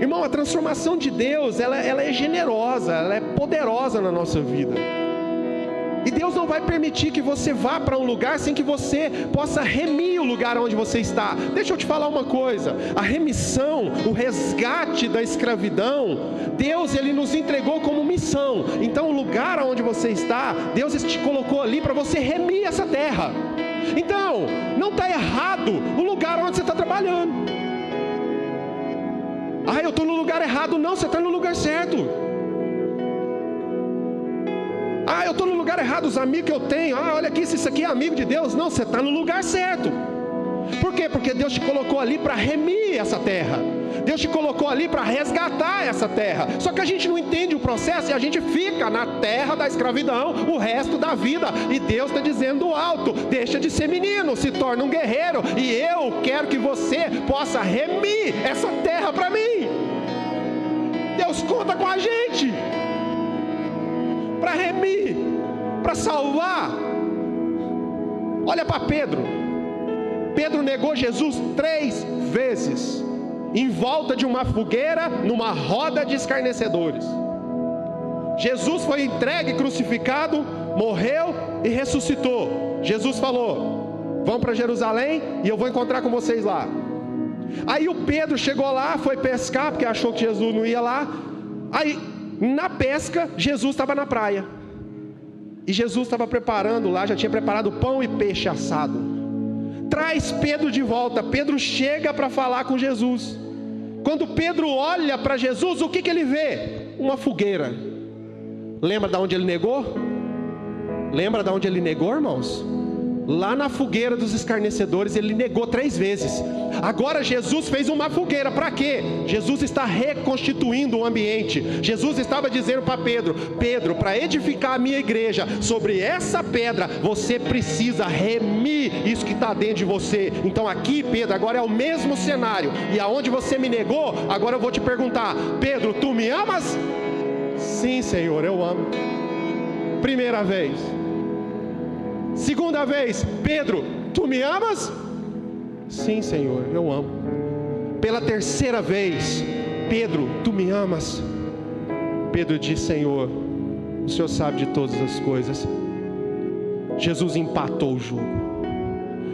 Irmão, a transformação de Deus, ela é generosa, ela é poderosa na nossa vida. E Deus não vai permitir que você vá para um lugar sem que você possa remir o lugar onde você está. Deixa eu te falar uma coisa: a remissão, o resgate da escravidão, Deus, Ele nos entregou como missão. Então o lugar onde você está, Deus te colocou ali para você remir essa terra. Então, não está errado o lugar onde você está trabalhando. Ah, eu estou no lugar errado. Não, você está no lugar certo. Ah, eu estou no lugar errado, os amigos que eu tenho, olha aqui, se isso aqui é amigo de Deus. Não, você está no lugar certo. Por quê? Porque Deus te colocou ali para remir essa terra. Deus te colocou ali para resgatar essa terra. Só que a gente não entende o processo e a gente fica na terra da escravidão o resto da vida. E Deus está dizendo alto: deixa de ser menino, se torna um guerreiro. E eu quero que você possa remir essa terra para mim. Deus conta com a gente para remir, para salvar. Olha para Pedro. Pedro negou Jesus 3 vezes, em volta de uma fogueira, numa roda de escarnecedores. Jesus foi entregue, crucificado, morreu e ressuscitou. Jesus falou: vão para Jerusalém e eu vou encontrar com vocês lá. Aí o Pedro chegou lá, foi pescar, porque achou que Jesus não ia lá. Aí na pesca, Jesus estava na praia. E Jesus estava preparando lá, já tinha preparado pão e peixe assado. Traz Pedro de volta. Pedro chega para falar com Jesus. Quando Pedro olha para Jesus, o que ele vê? Uma fogueira. Lembra de onde ele negou? Lembra de onde ele negou, irmãos? Lá na fogueira dos escarnecedores, ele negou 3 vezes. Agora Jesus fez uma fogueira, para quê? Jesus está reconstituindo o ambiente. Jesus estava dizendo para Pedro: Pedro, para edificar a minha igreja, sobre essa pedra, você precisa remir isso que está dentro de você. Então aqui, Pedro, agora é o mesmo cenário. E aonde você me negou, agora eu vou te perguntar: Pedro, tu me amas? Sim, Senhor, eu amo. Primeira vez. Segunda vez: Pedro, tu me amas? Sim, Senhor, eu amo. Pela terceira vez: Pedro, tu me amas? Pedro diz: Senhor, o Senhor sabe de todas as coisas. Jesus empatou o jogo.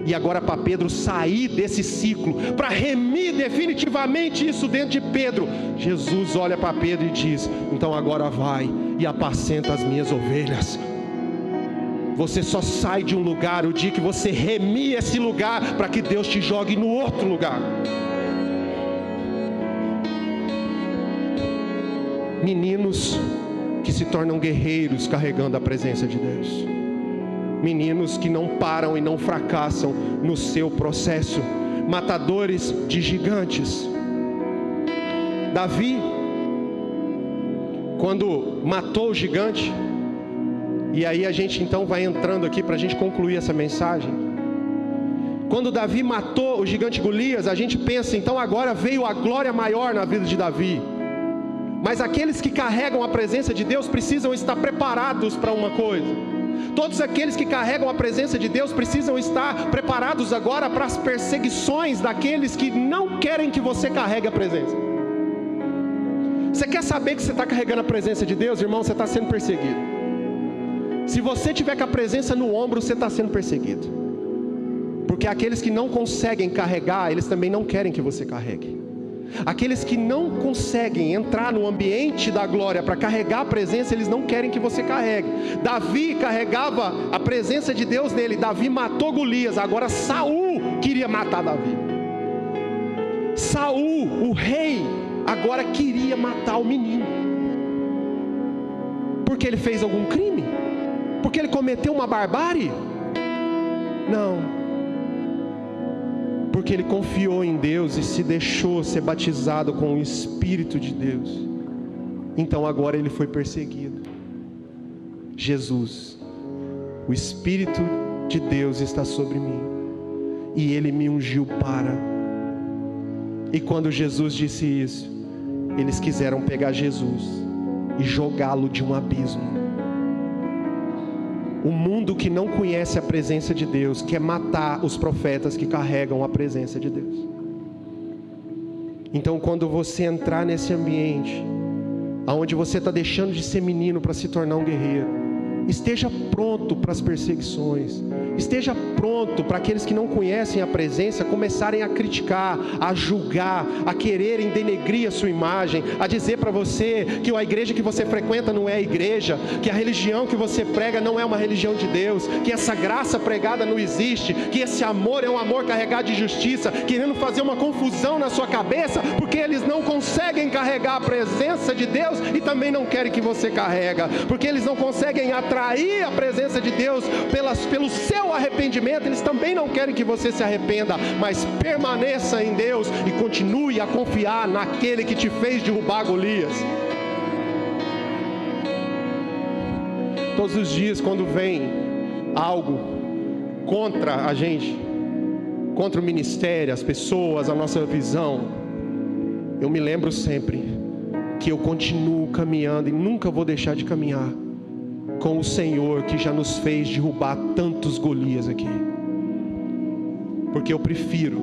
E agora, para Pedro sair desse ciclo, para remir definitivamente isso dentro de Pedro, Jesus olha para Pedro e diz: então agora vai e apacenta as minhas ovelhas. Você só sai de um lugar o dia que você remir esse lugar, para que Deus te jogue no outro lugar. Meninos que se tornam guerreiros carregando a presença de Deus. Meninos que não param e não fracassam no seu processo. Matadores de gigantes. Davi, quando matou o gigante, e aí a gente então vai entrando aqui para a gente concluir essa mensagem. Quando Davi matou o gigante Golias, a gente pensa, então agora veio a glória maior na vida de Davi. Mas aqueles que carregam a presença de Deus precisam estar preparados para uma coisa. Todos aqueles que carregam a presença de Deus precisam estar preparados agora para as perseguições daqueles que não querem que você carregue a presença. Você quer saber que você está carregando a presença de Deus, irmão? Você está sendo perseguido. Se você tiver com a presença no ombro, você está sendo perseguido. Porque aqueles que não conseguem carregar, eles também não querem que você carregue. Aqueles que não conseguem entrar no ambiente da glória para carregar a presença, eles não querem que você carregue. Davi carregava a presença de Deus nele. Davi matou Golias. Agora Saul queria matar Davi. Saul, o rei, agora queria matar o menino. Porque ele fez algum crime? Porque ele cometeu uma barbárie? Não. Porque ele confiou em Deus e se deixou ser batizado com o Espírito de Deus. Então agora ele foi perseguido. Jesus, o Espírito de Deus está sobre mim, e ele me ungiu para. E quando Jesus disse isso, eles quiseram pegar Jesus e jogá-lo de um abismo. O mundo que não conhece a presença de Deus quer matar os profetas que carregam a presença de Deus. Então, quando você entrar nesse ambiente, onde você está deixando de ser menino para se tornar um guerreiro, esteja pronto para as perseguições. Esteja pronto para aqueles que não conhecem a presença começarem a criticar, a julgar, a quererem denegrir a sua imagem, a dizer para você que a igreja que você frequenta não é a igreja, que a religião que você prega não é uma religião de Deus, que essa graça pregada não existe, que esse amor é um amor carregado de justiça, querendo fazer uma confusão na sua cabeça, porque eles não conseguem carregar a presença de Deus e também não querem que você carrega, porque eles não conseguem atrair a presença de Deus pelo seu arrependimento. Eles também não querem que você se arrependa, mas permaneça em Deus e continue a confiar naquele que te fez derrubar Golias. Todos os dias, quando vem algo contra a gente, contra o ministério, as pessoas, a nossa visão, eu me lembro sempre que eu continuo caminhando e nunca vou deixar de caminhar com o Senhor que já nos fez derrubar tantos Golias aqui. Porque eu prefiro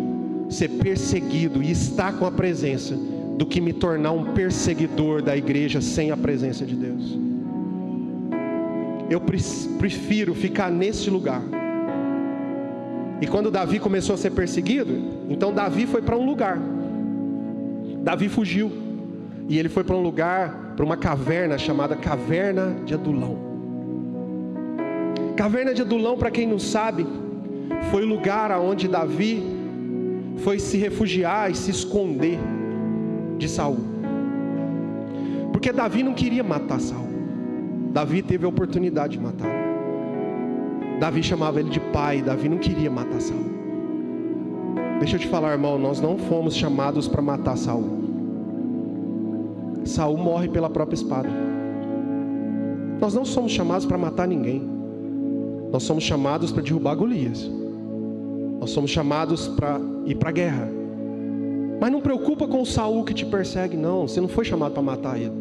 ser perseguido e estar com a presença do que me tornar um perseguidor da igreja sem a presença de Deus. Eu prefiro ficar nesse lugar. E quando Davi começou a ser perseguido, então Davi foi para um lugar. Davi fugiu. E ele foi para um lugar, para uma caverna chamada Caverna de Adulão. Caverna de Adulão, para quem não sabe, foi o lugar onde Davi foi se refugiar e se esconder de Saul. Porque Davi não queria matar Saul. Davi teve a oportunidade de matá-lo. Davi chamava ele de pai. Davi não queria matar Saul. Deixa eu te falar, irmão, nós não fomos chamados para matar Saul. Saul morre pela própria espada. Nós não somos chamados para matar ninguém. Nós somos chamados para derrubar Golias. Nós somos chamados para ir para a guerra. Mas não preocupa com o Saul que te persegue, não. Você não foi chamado para matar ele.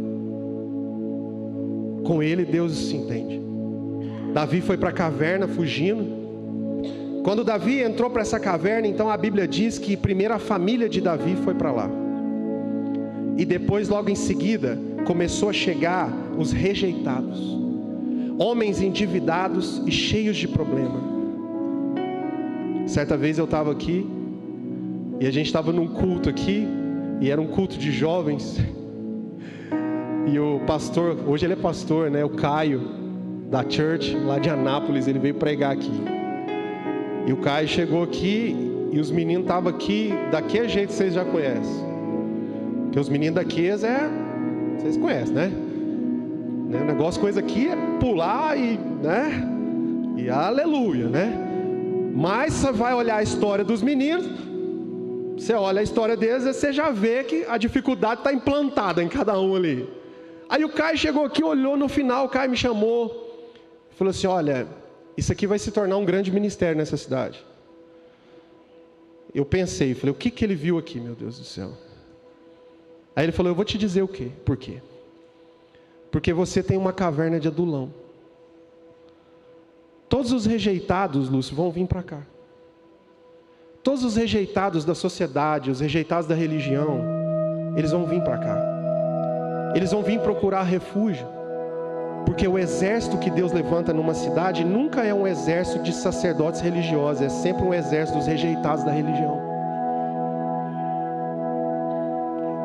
Com ele Deus se entende. Davi foi para a caverna fugindo. Quando Davi entrou para essa caverna, então a Bíblia diz que primeiro a família de Davi foi para lá. E depois, logo em seguida, começou a chegar os rejeitados. Homens endividados e cheios de problema. Certa vez eu estava aqui, e a gente estava num culto aqui, e era um culto de jovens. E o pastor, hoje ele é pastor, né? O Caio, da Church, lá de Anápolis, ele veio pregar aqui. E o Caio chegou aqui, e os meninos estavam aqui, daquele jeito que vocês já conhecem. Porque os meninos daqui, vocês conhecem, né? O negócio, coisa aqui é pular e, né? E aleluia, né? Mas você vai olhar a história dos meninos, você olha a história deles, você já vê que a dificuldade está implantada em cada um ali. Aí o Caio chegou aqui, olhou no final, o Caio me chamou, falou assim: olha, isso aqui vai se tornar um grande ministério nessa cidade. Eu pensei, falei, o que ele viu aqui, meu Deus do céu? Aí ele falou, eu vou te dizer o quê? Por quê? Porque você tem uma caverna de adulão. Todos os rejeitados, Lúcio, vão vir para cá. Todos os rejeitados da sociedade, os rejeitados da religião, eles vão vir para cá. Eles vão vir procurar refúgio. Porque o exército que Deus levanta numa cidade nunca é um exército de sacerdotes religiosos, é sempre um exército dos rejeitados da religião.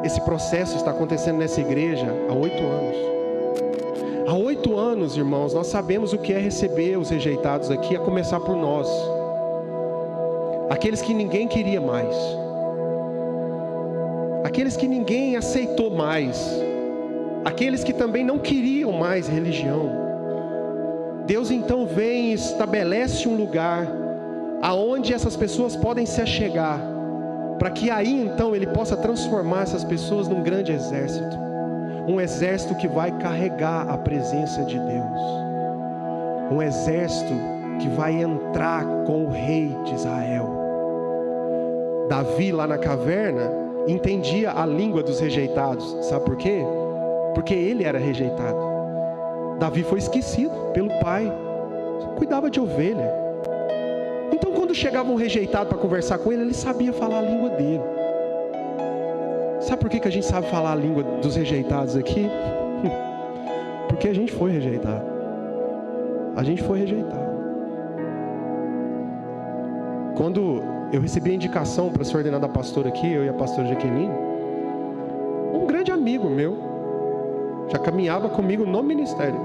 Esse processo está acontecendo nessa igreja há 8 anos. Há 8 anos, irmãos, nós sabemos o que é receber os rejeitados aqui, a começar por nós. Aqueles que ninguém queria mais. Aqueles que ninguém aceitou mais. Aqueles que também não queriam mais religião. Deus então vem e estabelece um lugar aonde essas pessoas podem se achegar, para que aí então Ele possa transformar essas pessoas num grande exército. Um exército que vai carregar a presença de Deus. Um exército que vai entrar com o rei de Israel. Davi lá na caverna entendia a língua dos rejeitados. Sabe por quê? Porque ele era rejeitado. Davi foi esquecido pelo pai. Cuidava de ovelha. Então quando chegava um rejeitado para conversar com ele, ele sabia falar a língua dele. Sabe por que a gente sabe falar a língua dos rejeitados aqui? Porque a gente foi rejeitado. A gente foi rejeitado. Quando eu recebi a indicação para ser ordenado pastor aqui, eu e a pastora Jaqueline, um grande amigo meu, já caminhava comigo no ministério.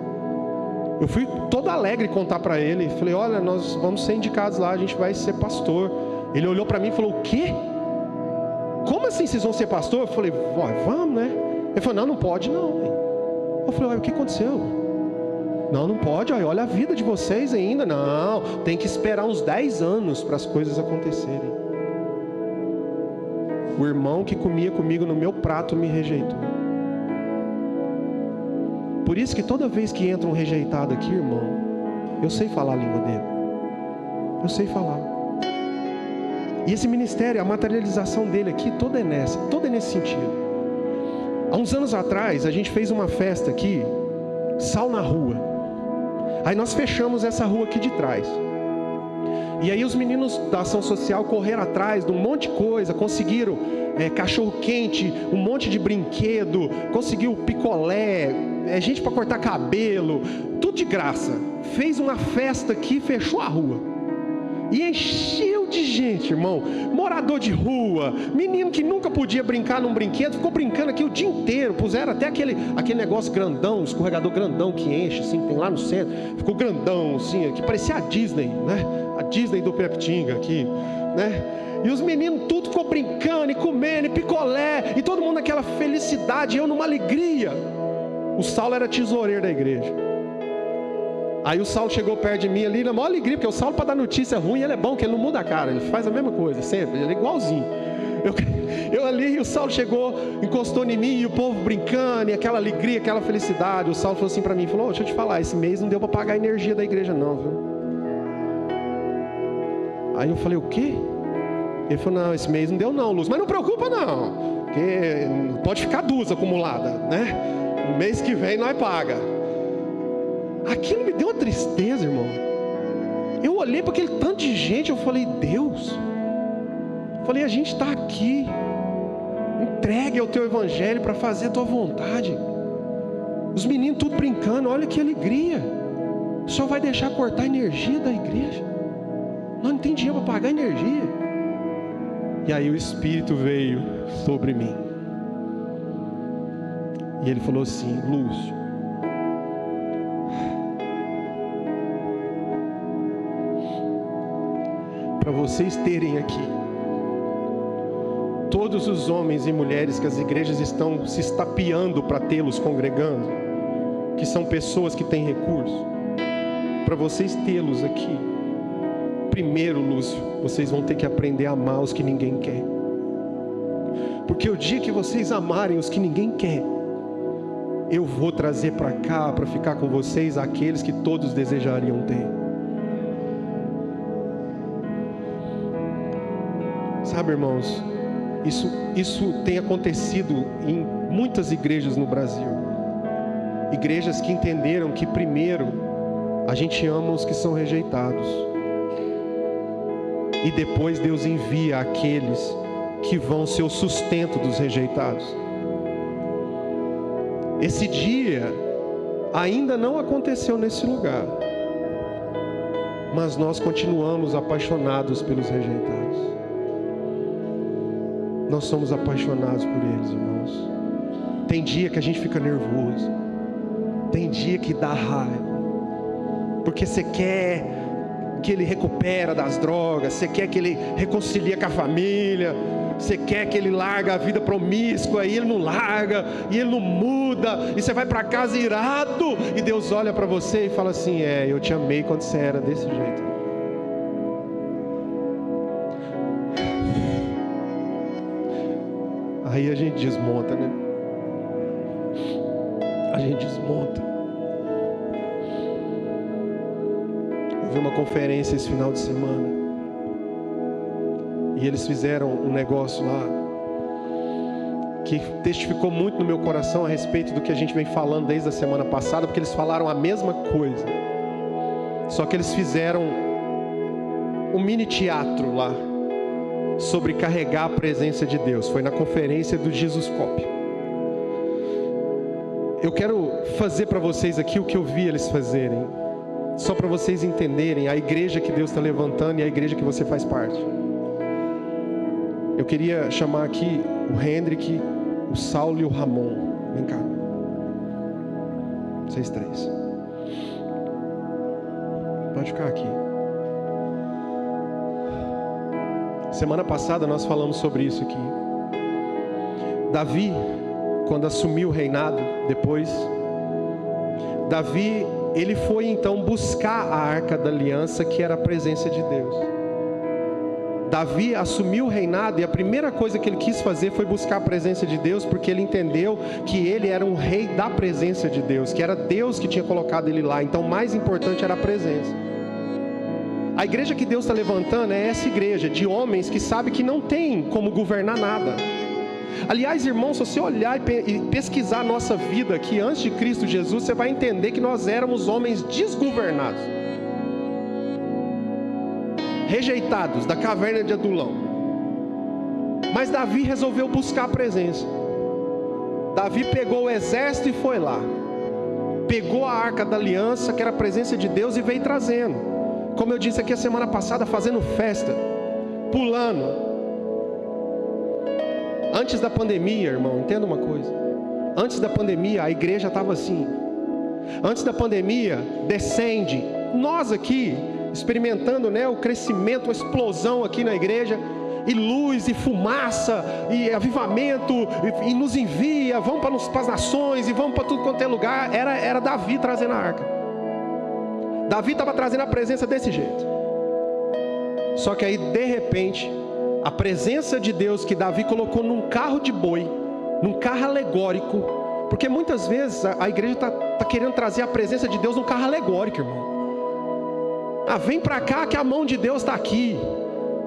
Eu fui todo alegre contar para ele. Falei, olha, nós vamos ser indicados lá, a gente vai ser pastor. Ele olhou para mim e falou, o quê? Como assim vocês vão ser pastor? Eu falei, vamos, né? Ele falou, não pode não. Eu falei, o que aconteceu? Não pode, olha a vida de vocês ainda. Não, tem que esperar uns 10 anos para as coisas acontecerem. O irmão que comia comigo no meu prato me rejeitou. Por isso que toda vez que entra um rejeitado aqui, irmão, eu sei falar a língua dele. Eu sei falar. E esse ministério, a materialização dele aqui, toda é nesse sentido. Há uns anos atrás, a gente fez uma festa aqui, Sal na Rua. Aí nós fechamos essa rua aqui de trás. E aí os meninos da ação social correram atrás de um monte de coisa, conseguiram cachorro quente, um monte de brinquedo, conseguiu picolé, gente para cortar cabelo, tudo de graça. Fez uma festa aqui, fechou a rua. E encheu de gente, irmão. Morador de rua, menino que nunca podia brincar num brinquedo, ficou brincando aqui o dia inteiro. Puseram até aquele negócio grandão, um escorregador grandão que enche, assim, tem lá no centro. Ficou grandão, assim, que parecia a Disney, né? A Disney do Piraptinga aqui, né? E os meninos tudo ficou brincando e comendo, e picolé, e todo mundo naquela felicidade, eu numa alegria. O Saulo era tesoureiro da igreja. Aí o Saulo chegou perto de mim ali, na maior alegria, porque o Saulo, para dar notícia ruim, ele é bom, que ele não muda a cara, ele faz a mesma coisa, sempre, ele é igualzinho. Eu ali, o Saulo chegou, encostou em mim, e o povo brincando, e aquela alegria, aquela felicidade. O Saulo falou assim para mim, falou, deixa eu te falar, esse mês não deu para pagar a energia da igreja não, viu? Aí eu falei, o quê? Ele falou, não, esse mês não deu não, Lúcio, mas não preocupa não, porque pode ficar 2 acumuladas, né? No mês que vem nós paga. Aquilo me deu uma tristeza, irmão. Eu olhei para aquele tanto de gente, eu falei, Deus, a gente está aqui, entregue ao teu evangelho para fazer a tua vontade. Os meninos tudo brincando, olha que alegria. Só vai deixar cortar a energia da igreja. Nós não tem dinheiro para pagar energia. E aí o Espírito veio sobre mim. E ele falou assim, Lúcio, para vocês terem aqui todos os homens e mulheres que as igrejas estão se estapeando para tê-los congregando, que são pessoas que têm recurso, para vocês tê-los aqui, primeiro, Lúcio, vocês vão ter que aprender a amar os que ninguém quer. Porque o dia que vocês amarem os que ninguém quer, eu vou trazer para cá, para ficar com vocês, aqueles que todos desejariam ter. Sabe, irmãos, isso tem acontecido em muitas igrejas no Brasil. Igrejas que entenderam que primeiro a gente ama os que são rejeitados. E depois Deus envia aqueles que vão ser o sustento dos rejeitados. Esse dia ainda não aconteceu nesse lugar, mas nós continuamos apaixonados pelos rejeitados. Nós somos apaixonados por eles, irmãos. Tem dia que a gente fica nervoso, tem dia que dá raiva, porque você quer que ele recupera das drogas, você quer que ele reconcilia com a família, você quer que ele larga a vida promíscua, e ele não larga, e ele não muda, e você vai para casa irado, e Deus olha para você e fala assim, eu te amei quando você era desse jeito. Aí a gente desmonta, né? A gente desmonta. Eu vi uma conferência esse final de semana, e eles fizeram um negócio lá que testificou muito no meu coração a respeito do que a gente vem falando desde a semana passada, porque eles falaram a mesma coisa, só que eles fizeram um mini teatro lá sobre carregar a presença de Deus. Foi na conferência do Jesuscope. Eu quero fazer para vocês aqui o que eu vi eles fazerem, só para vocês entenderem a igreja que Deus está levantando e a igreja que você faz parte. Eu queria chamar aqui o Hendrick, o Saulo e o Ramon. Vem cá. Vocês três. Pode ficar aqui. Semana passada nós falamos sobre isso aqui. Davi, quando assumiu o reinado, depois, Davi, ele foi então buscar a Arca da Aliança, que era a presença de Deus. Davi assumiu o reinado e a primeira coisa que ele quis fazer foi buscar a presença de Deus, porque ele entendeu que ele era um rei da presença de Deus, que era Deus que tinha colocado ele lá. Então o mais importante era a presença. A igreja que Deus está levantando é essa igreja de homens que sabem que não tem como governar nada. Aliás, irmão, se você olhar e pesquisar a nossa vida aqui antes de Cristo Jesus, você vai entender que nós éramos homens desgovernados, rejeitados da caverna de Adulão. Mas Davi resolveu buscar a presença. Davi pegou o exército e foi lá, pegou a Arca da Aliança, que era a presença de Deus, e veio trazendo. Como eu disse aqui a semana passada, fazendo festa, pulando. Antes da pandemia, irmão, entenda uma coisa. Antes da pandemia, a igreja estava assim. Antes da pandemia, descende. Nós aqui, experimentando, né, o crescimento, a explosão aqui na igreja. E luz, e fumaça, e avivamento, e nos envia, vamos para as nações, e vamos para tudo quanto é lugar. Era Davi trazendo a arca. Davi estava trazendo a presença desse jeito. Só que aí, de repente, a presença de Deus que Davi colocou num carro de boi, num carro alegórico, porque muitas vezes a igreja está querendo trazer a presença de Deus num carro alegórico, irmão. Vem para cá que a mão de Deus está aqui.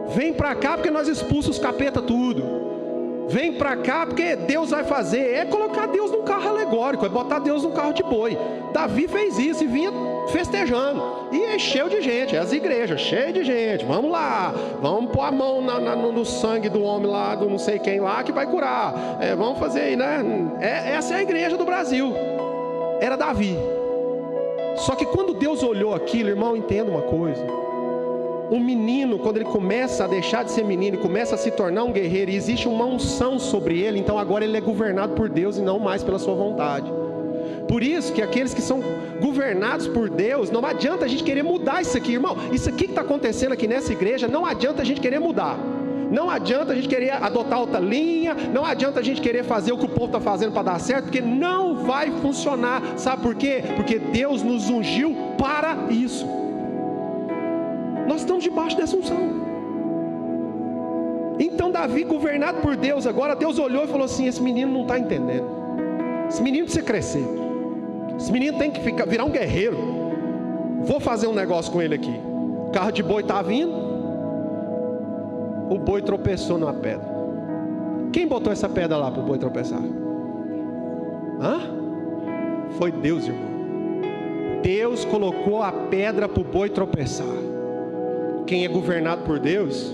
Vem para cá porque nós expulsamos os capeta tudo. Vem para cá porque Deus vai fazer. É colocar Deus num carro alegórico, é botar Deus num carro de boi. Davi fez isso e vinha festejando. E encheu de gente, as igrejas, cheio de gente. Vamos lá, vamos pôr a mão no sangue do homem lá, do não sei quem lá, que vai curar. Vamos fazer aí, né? Essa é a igreja do Brasil. Era Davi. Só que quando Deus olhou aquilo, irmão, entenda uma coisa. Um menino, quando ele começa a deixar de ser menino e começa a se tornar um guerreiro, e existe uma unção sobre ele, então agora ele é governado por Deus e não mais pela sua vontade. Por isso que aqueles que são governados por Deus, não adianta a gente querer mudar isso aqui, irmão. Isso aqui que está acontecendo aqui nessa igreja, não adianta a gente querer mudar. Não adianta a gente querer adotar outra linha, não adianta a gente querer fazer o que o povo está fazendo para dar certo, porque não vai funcionar. Sabe por quê? Porque Deus nos ungiu para isso. Nós estamos debaixo dessa unção. Então Davi, governado por Deus, agora Deus olhou e falou assim: esse menino não está entendendo. Esse menino precisa crescer. Esse menino tem que virar um guerreiro. Vou fazer um negócio com ele aqui. O carro de boi está vindo. O boi tropeçou numa pedra. Quem botou essa pedra lá para o boi tropeçar? Foi Deus, irmão. Deus colocou a pedra para o boi tropeçar. Quem é governado por Deus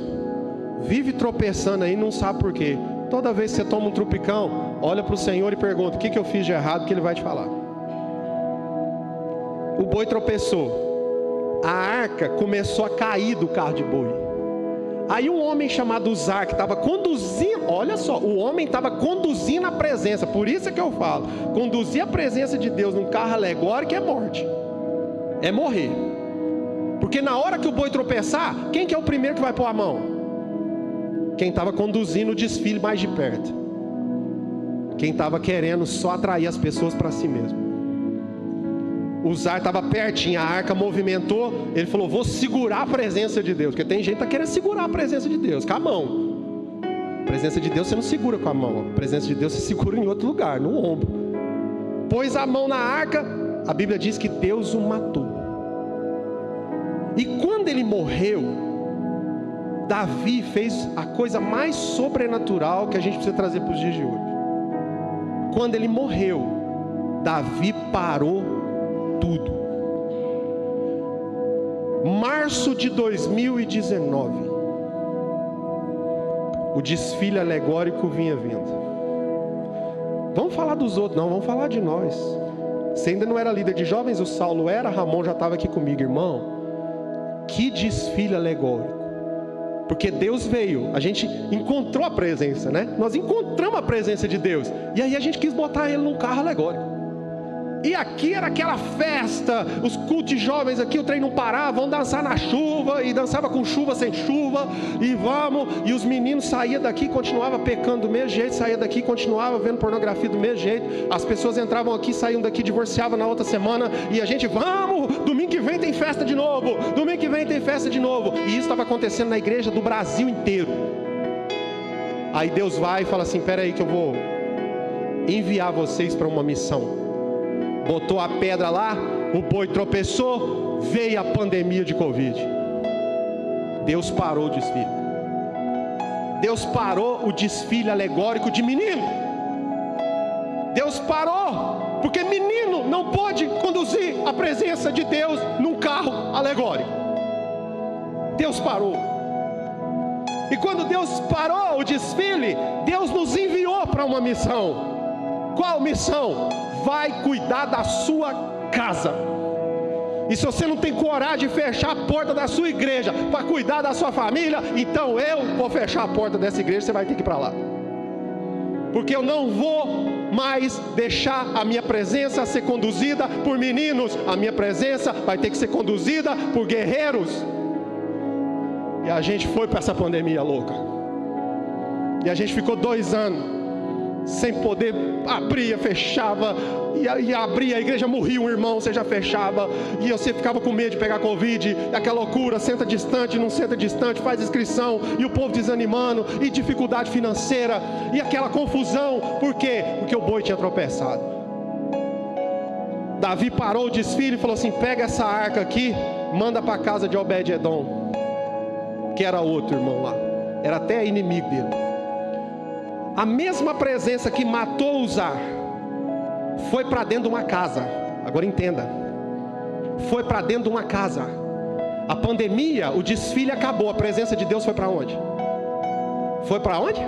vive tropeçando aí, não sabe por quê. Toda vez que você toma um trupicão, olha para o Senhor e pergunta: o que eu fiz de errado? Que Ele vai te falar. O boi tropeçou. A arca começou a cair do carro de boi. Aí um homem chamado Uzar, que estava conduzindo, olha só, o homem estava conduzindo a presença. Por isso é que eu falo, conduzir a presença de Deus num carro alegórico é morte, é morrer. Porque na hora que o boi tropeçar, quem que é o primeiro que vai pôr a mão? Quem estava conduzindo o desfile mais de perto. Quem estava querendo só atrair as pessoas para si mesmo. O Uzar estava pertinho, a arca movimentou. Ele falou: vou segurar a presença de Deus. Porque tem gente que está querendo segurar a presença de Deus com a mão. A presença de Deus você não segura com a mão. A presença de Deus você segura em outro lugar, no ombro. Pôs a mão na arca. A Bíblia diz que Deus o matou. E quando ele morreu, Davi fez a coisa mais sobrenatural que a gente precisa trazer para os dias de hoje. Quando ele morreu, Davi parou tudo. Março de 2019, o desfile alegórico vinha vindo. Vamos falar dos outros, não, vamos falar de nós. Você ainda não era líder de jovens, o Saulo era, Ramon já estava aqui comigo, irmão. Que desfile alegórico. Porque Deus veio, a gente encontrou a presença, né? Nós encontramos a presença de Deus. E aí a gente quis botar ele num carro alegórico. E aqui era aquela festa, os cultos de jovens aqui, o trem não parava, vão dançar na chuva, e dançava com chuva, sem chuva, e vamos, e os meninos saíam daqui, continuavam pecando do mesmo jeito, saíam daqui, continuavam vendo pornografia do mesmo jeito, as pessoas entravam aqui, saíam daqui, divorciavam na outra semana, e a gente, vamos, domingo que vem tem festa de novo, domingo que vem tem festa de novo, e isso estava acontecendo na igreja do Brasil inteiro. Aí Deus vai e fala assim: espera aí que eu vou enviar vocês para uma missão. Botou a pedra lá, o boi tropeçou, veio a pandemia de Covid. Deus parou o desfile. Deus parou o desfile alegórico de menino. Deus parou, porque menino não pode conduzir a presença de Deus num carro alegórico. Deus parou. E quando Deus parou o desfile, Deus nos enviou para uma missão. Qual missão? Vai cuidar da sua casa. E se você não tem coragem de fechar a porta da sua igreja para cuidar da sua família, então eu vou fechar a porta dessa igreja, você vai ter que ir para lá. Porque eu não vou mais deixar a minha presença ser conduzida por meninos. A minha presença vai ter que ser conduzida por guerreiros. E a gente foi para essa pandemia louca. E a gente ficou 2 anos sem poder, abria, fechava, e abria, a igreja morria um irmão, você já fechava, e você ficava com medo de pegar Covid, aquela loucura, senta distante, não senta distante, faz inscrição, e o povo desanimando, e dificuldade financeira, e aquela confusão. Por quê? Porque o boi tinha tropeçado. Davi parou o desfile e falou assim: pega essa arca aqui, manda para a casa de Obed-Edom, que era outro irmão lá, era até inimigo dele. A mesma presença que matou Uzá foi para dentro de uma casa. Agora entenda. Foi para dentro de uma casa. A pandemia, o desfile acabou. A presença de Deus foi para onde? Foi para onde?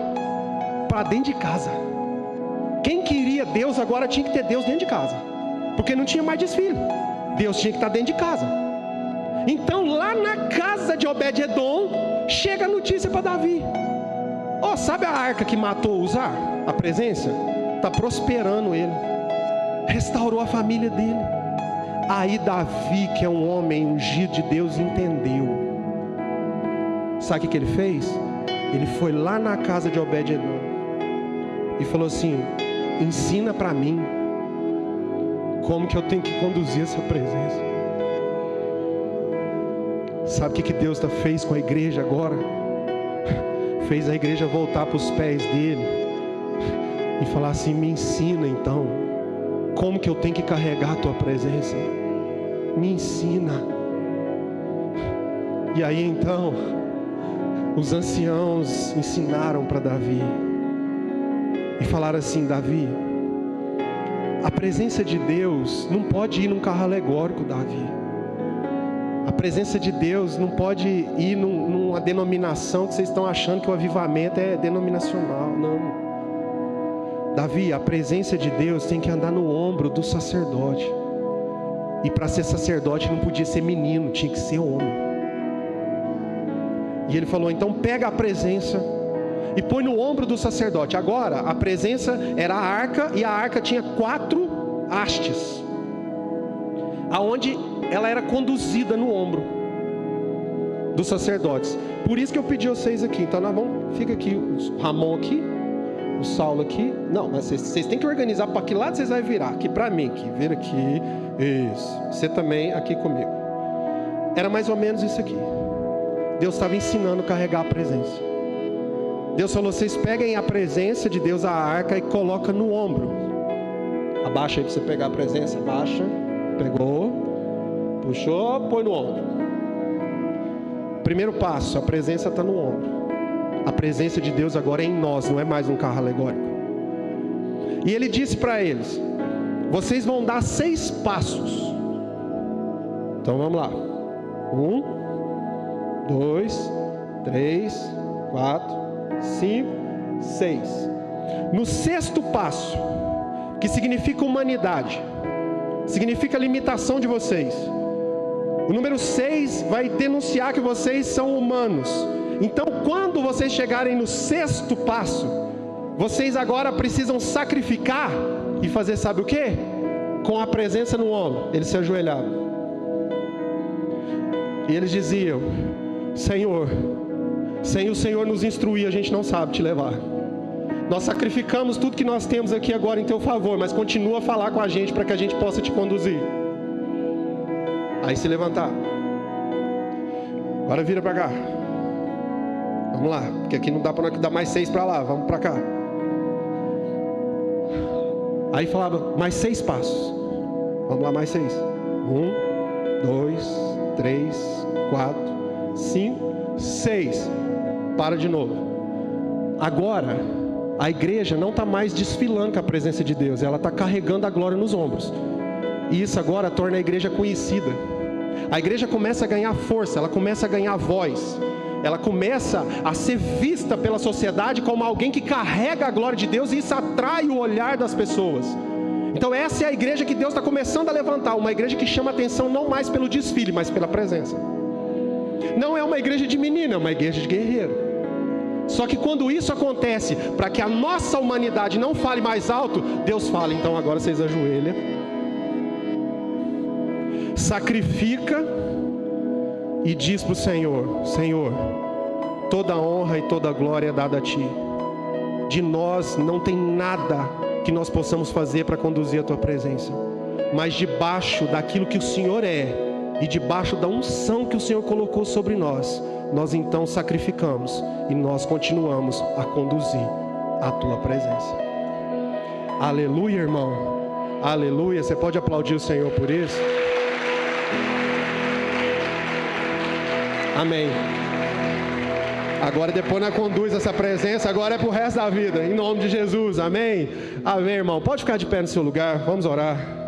Para dentro de casa. Quem queria Deus agora tinha que ter Deus dentro de casa, porque não tinha mais desfile. Deus tinha que estar dentro de casa. Então lá na casa de Obed-edom chega a notícia para Davi. Sabe a arca que matou Uzá? A presença está prosperando ele, restaurou a família dele. Aí Davi, que é um homem ungido de Deus, entendeu. Sabe o que ele fez? Ele foi lá na casa de Obed-edom e falou assim: ensina para mim como que eu tenho que conduzir essa presença. Sabe o que Deus fez com a igreja agora? Fez a igreja voltar para os pés dele e falar assim: me ensina então como que eu tenho que carregar a tua presença. Me ensina. E aí então os anciãos ensinaram para Davi e falaram assim: Davi, a presença de Deus não pode ir num carro alegórico, Davi. A presença de Deus não pode ir numa denominação que vocês estão achando que o avivamento é denominacional. Não. Davi, a presença de Deus tem que andar no ombro do sacerdote. E para ser sacerdote não podia ser menino, tinha que ser homem. E ele falou: então pega a presença e põe no ombro do sacerdote. Agora, a presença era a arca, e a arca tinha 4 hastes, aonde ela era conduzida no ombro dos sacerdotes. Por isso que eu pedi a vocês aqui. Então nós vamos, fica aqui o Ramon aqui, o Saulo aqui. Não, mas vocês têm que organizar para que lado vocês vão virar. Aqui para mim, aqui, vira aqui. Isso. Você também aqui comigo. Era mais ou menos isso aqui. Deus estava ensinando a carregar a presença. Deus falou: vocês peguem a presença de Deus, a arca, e coloca no ombro. Abaixa aí para você pegar a presença. Abaixa. Pegou. Puxou, põe no ombro. Primeiro passo, a presença está no ombro. A presença de Deus agora é em nós, não é mais um carro alegórico. E ele disse para eles: vocês vão dar 6 passos. Então vamos lá. 1, 2, 3, 4, 5, 6. No 6º passo, que significa humanidade, significa limitação de vocês, o número 6 vai denunciar que vocês são humanos. Então quando vocês chegarem no 6º passo, vocês agora precisam sacrificar e fazer, sabe o que? Com a presença no ombro. Eles se ajoelhavam e eles diziam: Senhor, sem o Senhor nos instruir, a gente não sabe te levar. Nós sacrificamos tudo que nós temos aqui agora em teu favor, mas continua a falar com a gente para que a gente possa te conduzir. Aí se levantar. Agora vira para cá. Vamos lá, porque aqui não dá para dar mais 6 para lá. Vamos para cá. Aí falava: mais 6 passos. Vamos lá, mais 6. 1, 2, 3, 4, 5, 6. Para de novo. Agora a igreja não está mais desfilando com a presença de Deus, ela está carregando a glória nos ombros. E isso agora torna a igreja conhecida. A igreja começa a ganhar força, ela começa a ganhar voz, ela começa a ser vista pela sociedade como alguém que carrega a glória de Deus, e isso atrai o olhar das pessoas. Então essa é a igreja que Deus está começando a levantar, uma igreja que chama atenção não mais pelo desfile, mas pela presença. Não é uma igreja de menino, é uma igreja de guerreiro. Só que quando isso acontece, para que a nossa humanidade não fale mais alto, Deus fala: então agora vocês ajoelham, sacrifica e diz para o Senhor: Senhor, toda honra e toda glória é dada a Ti. De nós não tem nada que nós possamos fazer para conduzir a Tua presença, mas debaixo daquilo que o Senhor é e debaixo da unção que o Senhor colocou sobre nós, nós então sacrificamos e nós continuamos a conduzir a Tua presença. Aleluia, irmão. Aleluia. Você pode aplaudir o Senhor por isso? Amém. Agora depois nós conduz essa presença, agora é para o resto da vida, em nome de Jesus, amém? Amém, irmão. Pode ficar de pé no seu lugar, vamos orar.